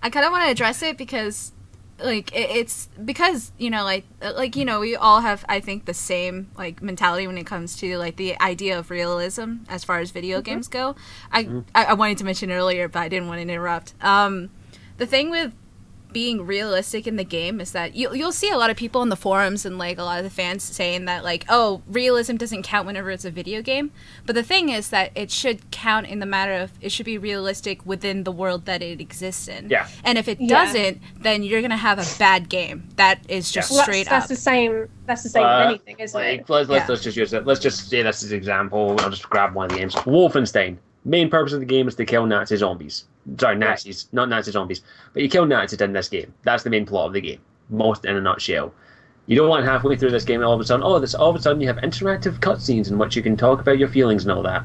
I kind of want to address it because like it's because you know like you know we all have I think the same like mentality when it comes to like the idea of realism as far as video games go. I wanted to mention earlier but I didn't want to interrupt. The thing with being realistic in the game is that you'll see a lot of people in the forums and like a lot of the fans saying that like, oh, realism doesn't count whenever it's a video game. But the thing is that it should count in the matter of it should be realistic within the world that it exists in. Yeah. And if it doesn't, then you're gonna have a bad game. That is just straight that's up. the same with anything, isn't it? Let's just use it. Let's just say this as an example. I'll just grab one of the games. Wolfenstein. Main purpose of the game is to kill Nazi zombies. Sorry, Nazis, not Nazi zombies. But you kill Nazis in this game. That's the main plot of the game. Most in a nutshell. You don't want halfway through this game and all of a sudden, all of a sudden you have interactive cutscenes in which you can talk about your feelings and all that.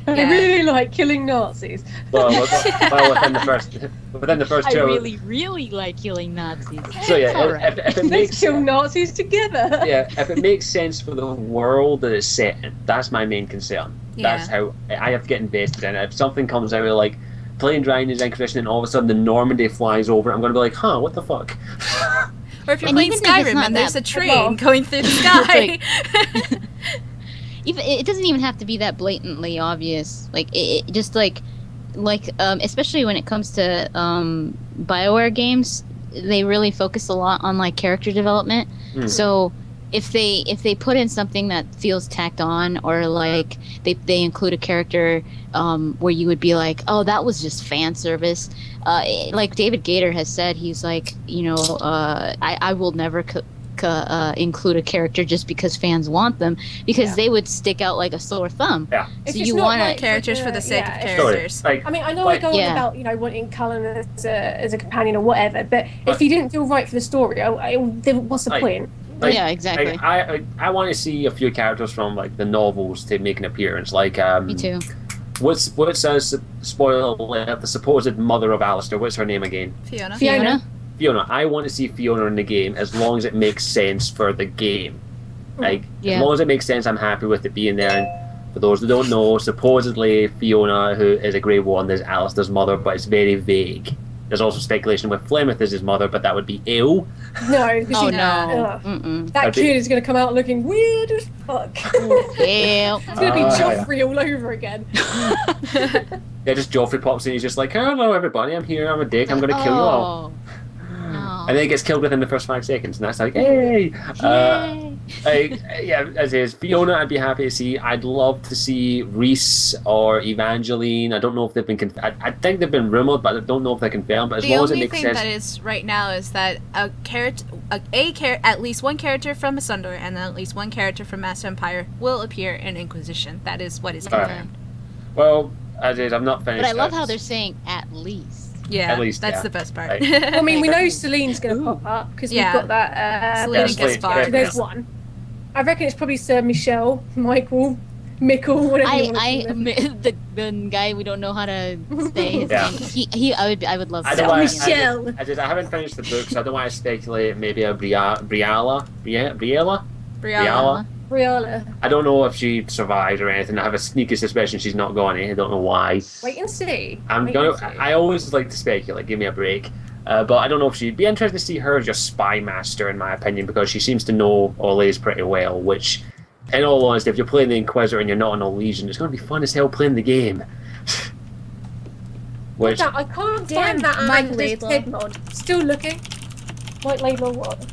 I really like killing Nazis. Well, within the first I two. really, really like killing Nazis. So yeah, Alright. if it Let's makes kill Nazis together. yeah, if it makes sense for the world that it's set in, that's my main concern. Yeah. That's how I have to get invested in it. If something comes out like playing Dragon Age Inquisition and all of a sudden the Normandy flies over, I'm going to be like, huh, what the fuck? Or if you're And playing even if it's Skyrim not and there's a that- train going through the sky. Even it doesn't even have to be that blatantly obvious. Like it just like especially when it comes to BioWare games, they really focus a lot on like character development. So if they put in something that feels tacked on, or like they include a character where you would be like, oh, that was just fan service. Like David Gator has said, he's like, I will never include a character just because fans want them, because they would stick out like a sore thumb. Yeah. So you want like characters for the sake of it's- characters. Like, I mean, I know like, I go Yeah. on about wanting Cullen as a companion or whatever, but if he didn't feel right for the story, then what's the Like- point? like, Yeah, exactly. like, I want to see a few characters from like the novels to make an appearance. Like Me too. what's spoiler alert, the supposed mother of Alistair? What's her name again? Fiona. Fiona. Fiona. I want to see Fiona in the game as long as it makes sense for the game. Like Yeah. as long as it makes sense, I'm happy with it being there. And for those that don't know, supposedly Fiona, who is a Grey One, is Alistair's mother, but it's very vague. There's also speculation with Flemeth as his mother, but that would be ill. No. 'cause Oh she- no. ugh. Mm-mm. That That'd be- kid is going to come out looking weird as fuck. Yeah. It's going to be yeah. Joffrey all over again. Yeah, just Joffrey pops in. He's just like, "Hello, everybody. I'm here. I'm a dick. I'm going to kill you all." No. And then he gets killed within the first 5 seconds, and that's like, "Hey!" Yeah, as is Fiona, I'd be happy to see. I'd love to see Reese or Evangeline. I don't know if they've been. I think they've been rumored, but I don't know if they're confirmed. But as The long as it only makes thing sense, that is right now is that at least one character from Asunder and then at least one character from Master Empire will appear in Inquisition. That is what is Alright. confirmed. well, as is, I'm not finished. But I love that. how they're saying at least. Yeah, At least, that's yeah. the best part. Right. I mean, we know Celine's going to pop up because Yeah. we've got that. Celine and Celine, Gaspar. yeah. There's one. I reckon it's probably Sir Michelle, Michael, Mickle, whatever you want to call him. The guy we don't know how to say his Yeah. name. I would love I to. don't Sir want. Michelle. I haven't finished the book, so I don't want to speculate. Maybe a Briala. Brianna. Brianna. I don't know if she survived or anything. I have a sneaky suspicion she's not gone. I don't know why. Wait and see. I'm Wait gonna. and see. I always like to speculate. Give me a break. But I don't know if she'd be interested to see her as your spy master, in my opinion, because she seems to know Olays pretty well. Which, in all honesty, if you're playing the Inquisitor and you're not an Elysian, it's going to be fun as hell playing the game. Which I can't Damn, find that Mike this Laidlaw. head mod. Still looking. White Laidlaw what?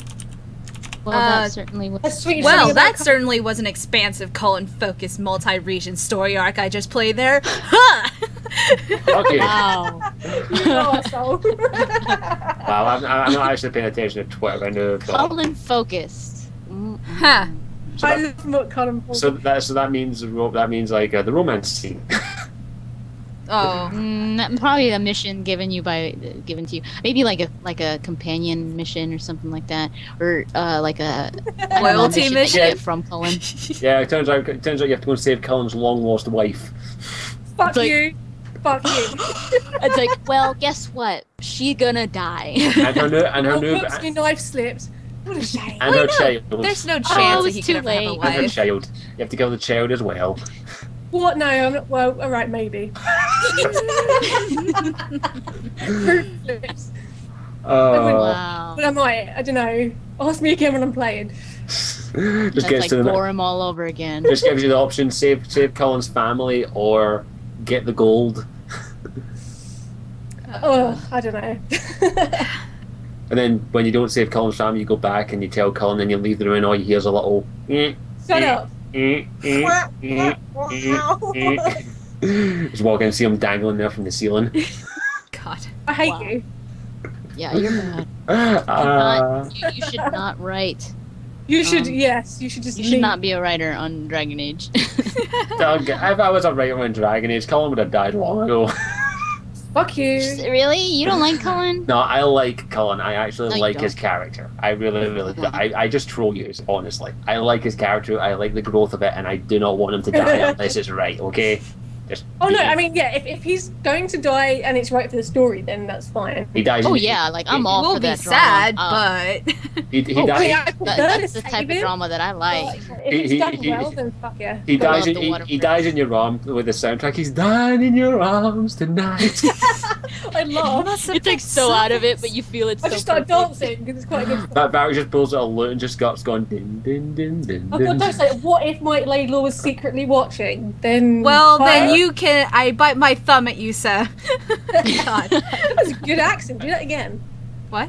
Well, that certainly was. That's sweet. Well, Something that about- certainly was an expansive, Cullen-focused, multi-region story arc I just played there. Ha! okay. Wow. You arsehole. Wow, I'm not actually paying attention to Twitter. I know. But, Colin focused. Huh. so I that, love what Colin Paul. so that means like the romance scene. Oh. Probably a mission given to you. Maybe like a companion mission or something like that, or like a I don't know, Loyalty that you mission? get from Colin. Yeah, it turns out you have to go and save Cullen's long lost wife. Fuck It's like- you. Fuck you. It's like, well, guess what? She gonna die. And her new Whoops, your knife slipped. What a shame. and her Why not? child. There's no Oh, chance that it's he too could ever have a late. And her wife. child. You have to kill the child as well. What? No, I'm not. Well, alright, maybe. Fruit flips. Wow. But I might. I don't know. Ask me again when I'm playing. Just That's gets like to the bore him all over again. just gives you the option: save Cullen's family or get the gold. Oh, I don't know. And then when you don't save Cullen's family, you go back and you tell Cullen, and you leave the room, and all you hear is a little. Shut up. Just walk in and see him dangling there from the ceiling. God. I hate Wow. you. Yeah, you're bad. You should not write. You should. Um, Yes, you should just. You should leave. not be a writer on Dragon Age. Doug, if I was a writer on Dragon Age, Cullen would have died long ago. Fuck you. Really? You don't like Cullen? No, I like Cullen. I actually No, you like don't. his character. I really, really do. I just troll you, honestly. I like his character. I like the growth of it, and I do not want him to die unless it's right. Okay. Just Oh no, I mean, yeah, if he's going to die and it's right for the story, then that's fine. he dies. Oh in- yeah, like I'm all We'll for be that sad, drama. but He Oh, dies. wait, I prefer That's to the type save of him. drama that I like. If it's done He- well, then fuck yeah. He I dies. love In, the he, water he dies in your arms with the soundtrack. He's dying in your arms tonight. I laugh. It takes so out of it, but you feel it so I just started perfect. dancing because it's quite a good. That Barry just pulls out a lute and just starts going din din din din. Oh god, din. don't say it. What if Mike Laidlaw was secretly watching? Then well, then Fire. you can. I bite my thumb at you, sir. God. That was a good accent. Do that again. What?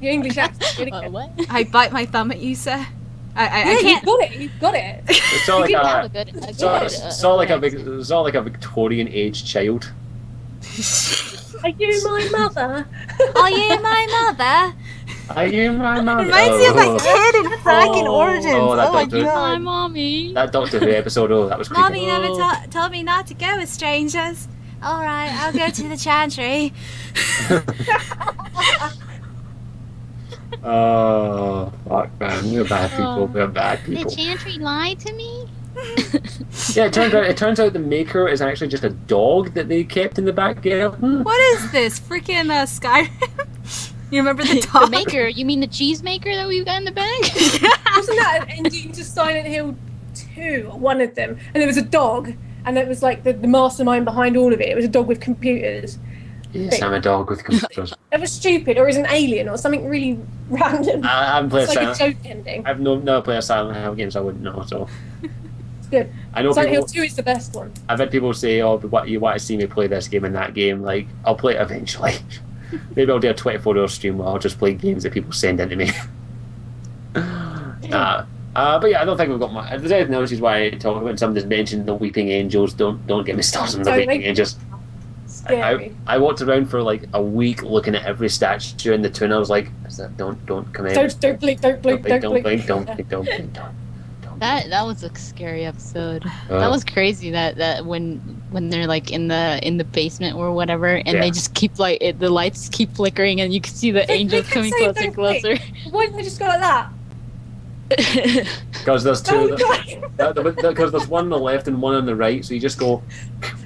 Your English accent. Do it again. What? I bite my thumb at you, sir. I Yeah, can't. you got it. You got it. It's all like You did a. have a good, It's all like a big. accent. It's all like a Victorian age child. Are you my mother? Are you my mother? Are you my mother? Reminds me of my kid in Dragon Oh, Origins. oh, that my Doctor- Hi, god. mommy. That Doctor Who episode. Oh, that was creepy. Mommy never told me not to go with strangers. Alright, I'll go to the chantry. Oh, fuck, man. We're bad people. We're bad The people. chantry lied to me. Yeah, it turns out the maker is actually just a dog that they kept in the back garden. What is this? Freaking Skyrim? You remember the The dog? maker? You mean the cheese maker that we've got in the bag? Wasn't that an ending to Silent Hill 2? One of them, and there was a dog, and it was like the mastermind behind all of it. It was a dog with computers. Yes, I'm a dog with computers. It was stupid, or is an alien, or something really random. I haven't played It's like a Silent. joke ending. I've never played a Silent Hill game, so I wouldn't know. So It's good. I know Silent Hill people. 2 is the best one. I've had people say, "Oh, but what you want to see me play this game and that game?" Like, I'll play it eventually. Maybe I'll do a 24-hour stream where I'll just play games that people send into me. But yeah, I don't think we've got much. If there's anything else, is why I talk about. Somebody's mentioned the Weeping Angels. Don't get me started on the Don't Weeping make- Angels. Scary. I walked around for like a week looking at every statue in the town. I was like, don't come in. Don't blink, don't blink, don't blink. Don't blink. That was a scary episode. Oh. That was crazy. That when they're like in the basement or whatever, and Yeah. they just keep like the lights keep flickering, and you can see the They angels kept coming saying, closer and "Don't blink." closer. Why didn't they just go like that? Because there's Oh, two. God. Because there's one on the left and one on the right, so you just go.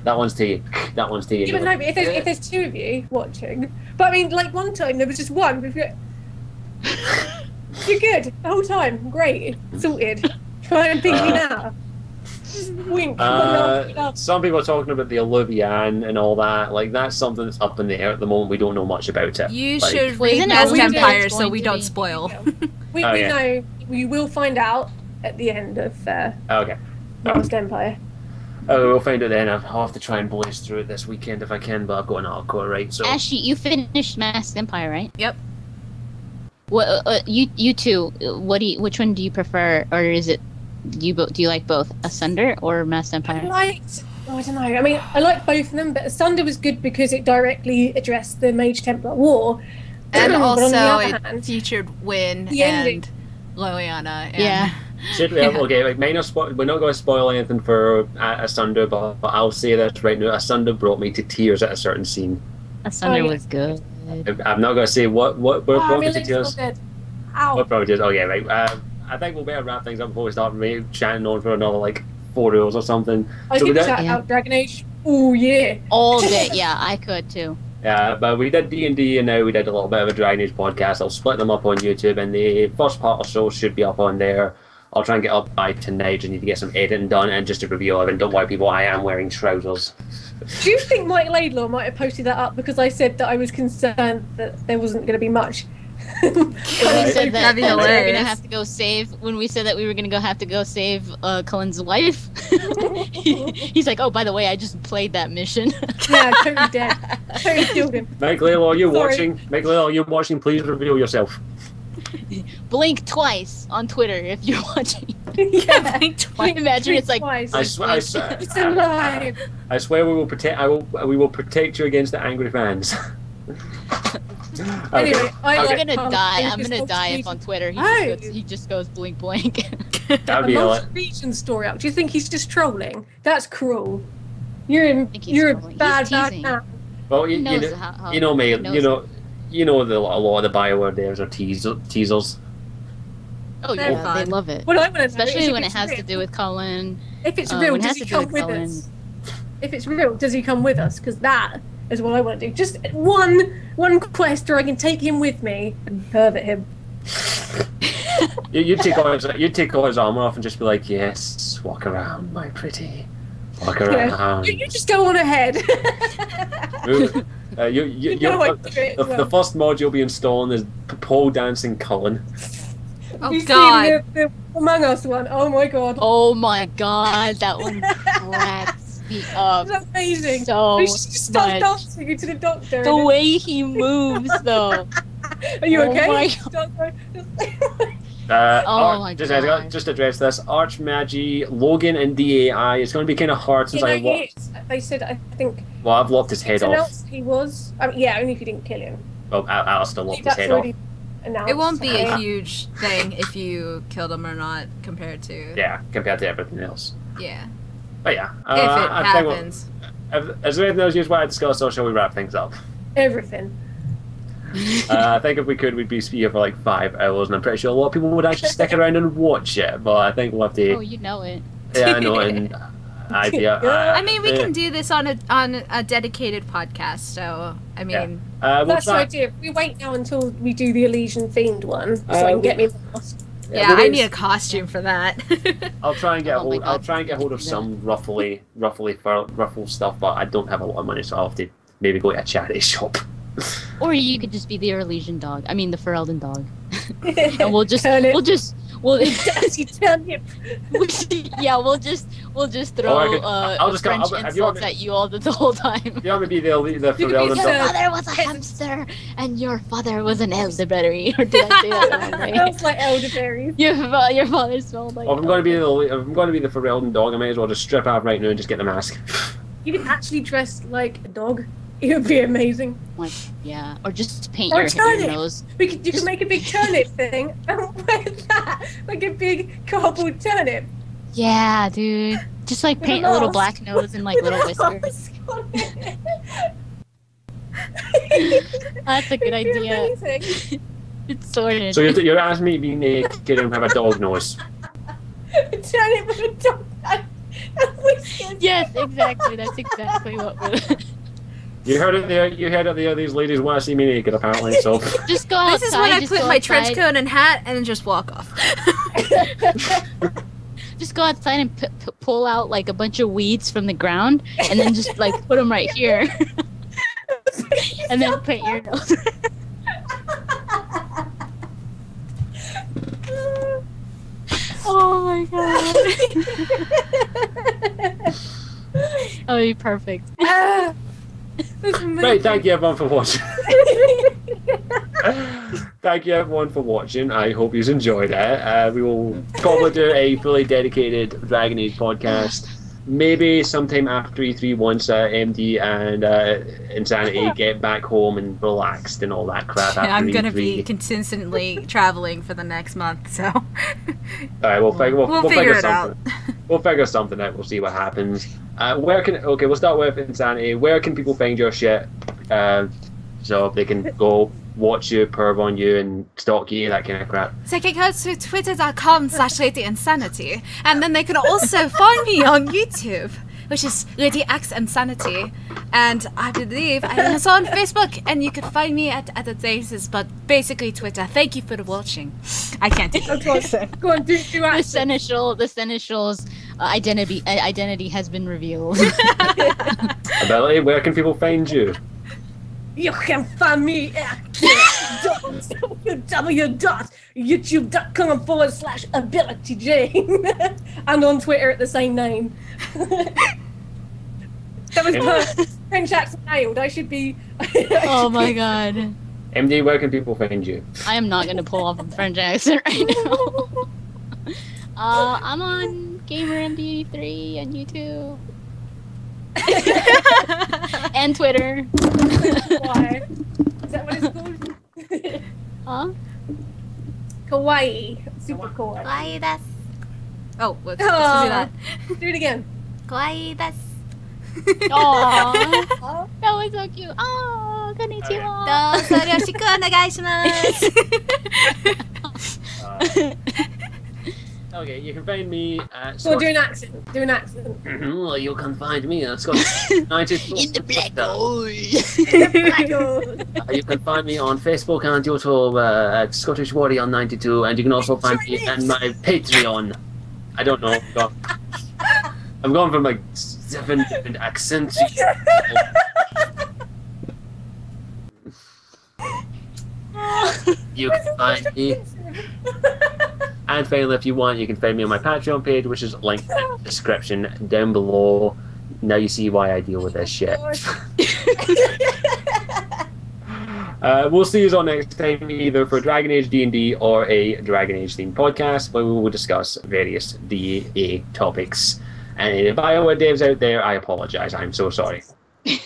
That one's to you. That one's to you. Yeah, but no, but if there's two of you watching, but I mean, like one time there was just one. But you're good the whole time. Great, sorted. Try and beat me now. Just wink. Some people are talking about the Alluvian and all that. Like, that's something that's up in the air at the moment. We don't know much about it. You Like- should Well, read isn't it Masked always Empire it's so going we to don't be- spoil. We Oh, yeah. know. We will find out at the end of Okay. Masked Empire. Oh, we'll find it then. I'll have to try and blaze through it this weekend if I can, but I've got an hardcore, right? So Ashley, you finished Masked Empire, right? Yep. What you two? Which one do you prefer, or is it? Do you like both Asunder or Masked I Empire? liked. I don't know. I mean, I like both of them, but Asunder was good because it directly addressed the Mage Templar War. And But on the also other it hand, featured Wynn The ending. and Liliana. And Yeah. should we? Okay, like we're not going to spoil anything for Asunder, but I'll say this right now: Asunder brought me to tears at a certain scene. Asunder Oh, yeah. was good. I'm not going to say what brought me to Millie's tears. still dead. Ow. What brought me to tears? Okay, right. I think we'll better wrap things up before we start maybe chatting on for another like 4 hours or something. I So we could did- shout Yeah. out Dragon Age. Oh yeah. All day, yeah, I could too. Yeah, but we did D&D and now we did a little bit of a Dragon Age podcast. I'll split them up on YouTube and the first part or so should be up on there. I'll try and get up by tonight. I need to get some editing done and just to review it. And don't worry, people, I am wearing trousers. Do you think Mike Laidlaw might have posted that up because I said that I was concerned that there wasn't going to be much? When we Right. said That'd be that we were hilarious. gonna have to go save, when we said that we were gonna have to go save Cullen's wife, he's like, "Oh, by the way, I just played that mission." Yeah, totally dead. Totally killed him. Mike Lalo, are you Sorry. watching? Mike Lalo, are you watching? Please reveal yourself. Blink twice on Twitter if you're watching. Yeah. Imagine it's like Twice. I swear, It's alive. I swear we will protect. We will protect you against the angry fans. Okay. Anyway, I I'm like gonna Carl die. Sagan's I'm gonna die if contribution. on Twitter Oh. he just goes blink blink. That'd be A like, Region story up. Do you think he's just trolling? That's cruel. You're think he's you're a trolling. He's bad teasing. man. Well, He you knows know, how you know me. he knows You know a lot of the Bioware devs are teasers. Oh They're yeah, they fun. love it. What I want to know Especially is when it if has it's to do real. with Cullen. If it's real, when it does has he to do come with with Cullen. us? If it's real, does he come with us? Because that is what I want to do. Just one quest where I can take him with me and pervert him. You'd take all his armor off and just be like, "Yes, walk around, my pretty, walk around." You just go on ahead. know I do it as well. The first mod you'll be installing is pole dancing Cullen. Oh We've God. seen the Among Us one. Oh my god. Oh my god, that one cracks me up. It's amazing. So We should just start much. dancing into the doctor. The way he moves, though. Are you Oh okay? my Oh my God. Just address this. Archmagi, Logan, and DAI. It's going to be kind of hard since I locked. They said, I think, Well, I've locked his head it's off. announced he was. Yeah, only if you didn't kill him. Well, Alistair locked his That's head off. already announced. It won't be okay. a huge thing if you killed him or not compared to. Yeah, compared to everything else. Yeah. But yeah, If it I think happens. is there anything else you just want to discuss, or shall we wrap things up? Everything. I think if we could, we'd be here for like 5 hours, and I'm pretty sure a lot of people would actually stick around and watch it. But I think we'll have to. Oh, you know it. Yeah, I know. And I mean, we can do this on a dedicated podcast. So I mean, We'll That's the try. idea. We wait now until we do the Elysian themed one, so I can get me the mask. yeah, we'll I do- need a costume for that. I'll try and get Oh my hold. I'll God. try and get hold of some ruffly ruffle stuff, but I don't have a lot of money, so I'll have to maybe go to a charity shop. Or you could just be the Elysian dog. I mean, the Ferelden dog. And we'll just Dirty turnip. yeah, we'll just throw I'll just go- French have you insults at you all the whole time. You want me to be the You could be Ferelden the- Your dog? mother was a hamster, and your father was an elderberry. Or did I say that the wrong way? Smells like elderberries. Your father smelled like. Well, if I'm going to be the Ferelden dog, I may as well just strip off right now and just get the mask. You could actually dress like a dog. It would be amazing. Like, yeah, or just paint Or your turnip. nose. You could make a big turnip thing and wear that like a big cardboard turnip. Yeah, dude. Just like With paint a a little mask. black nose and like little With a whiskers. mask on it. That's a good It'd be idea. amazing. It's sorted. So you're asking me to be naked and have a dog nose? A turnip with a dog and whiskers. Yes, exactly. That's exactly what we're. You heard it there. You heard it there. These ladies want to see me naked, apparently. So Just go outside. This is when I just put go my trench outside. coat and hat and then just walk off. Just go outside and pull out like a bunch of weeds from the ground, and then just like put them right here, and then paint your nose. Oh my god. That would be perfect. Ah, that's amazing. right, thank you everyone for watching. Thank you everyone for watching. I hope you enjoyed it. We will probably do a fully dedicated Dragon Age podcast. Maybe sometime after E3 once MD and Insanity get back home and relaxed and all that crap after I'm gonna E3. be consistently traveling for the next month, so Alright, we'll figure it out. We'll figure something out. We'll see what happens. We'll start with Insanity. Where can people find your shit? So they can go watch you, perv on you, and stalk you, that kind of crap. So they can go to twitter.com/Ladyinsanity, and then they can also find me on YouTube, which is LadyXInsanity, and I believe I'm also on Facebook, and you can find me at other places, but basically Twitter. Thank you for watching. I can't do that. Go on, do The accent. seneschal's identity has been revealed. Ability, where can people find you? You can find me at www.youtube.com/AbilityDrain and on Twitter at the same name. That was perfect. French accent nailed. I should be. Oh my god. MD, where can people find you? I am not gonna pull off a French accent right now. I'm on GamerMD83 on YouTube. And Twitter. Why? Is that what it's called? Huh? Kawaii. Super kawaii. Oh, let's do that. Do it again. Aww. That was so cute. Oh, konnichiwa. どうぞよろしくお願いします。 Okay, you can find me at Go do an accent. Do an accent. Well, you can find me at Scottish United In the black hole. You can find me on Facebook and YouTube at Scottish Warrior 92, and you can also find me on my Patreon. I don't know. I'm going from like 7 different accents. You can find me. And finally, if you want, you can find me on my Patreon page, which is linked in the description down below. Now you see why I deal with this shit. We'll see you all next time, either for Dragon Age D&D or a Dragon Age themed podcast, where we will discuss various DA topics. And if Iowa devs out there, I apologize. I'm so sorry.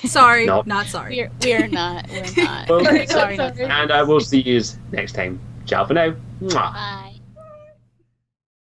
Sorry, No. not sorry. We're not. We're not. Well, Sorry, not sorry. And I will see you next time. Ciao for now. Mwah. Bye.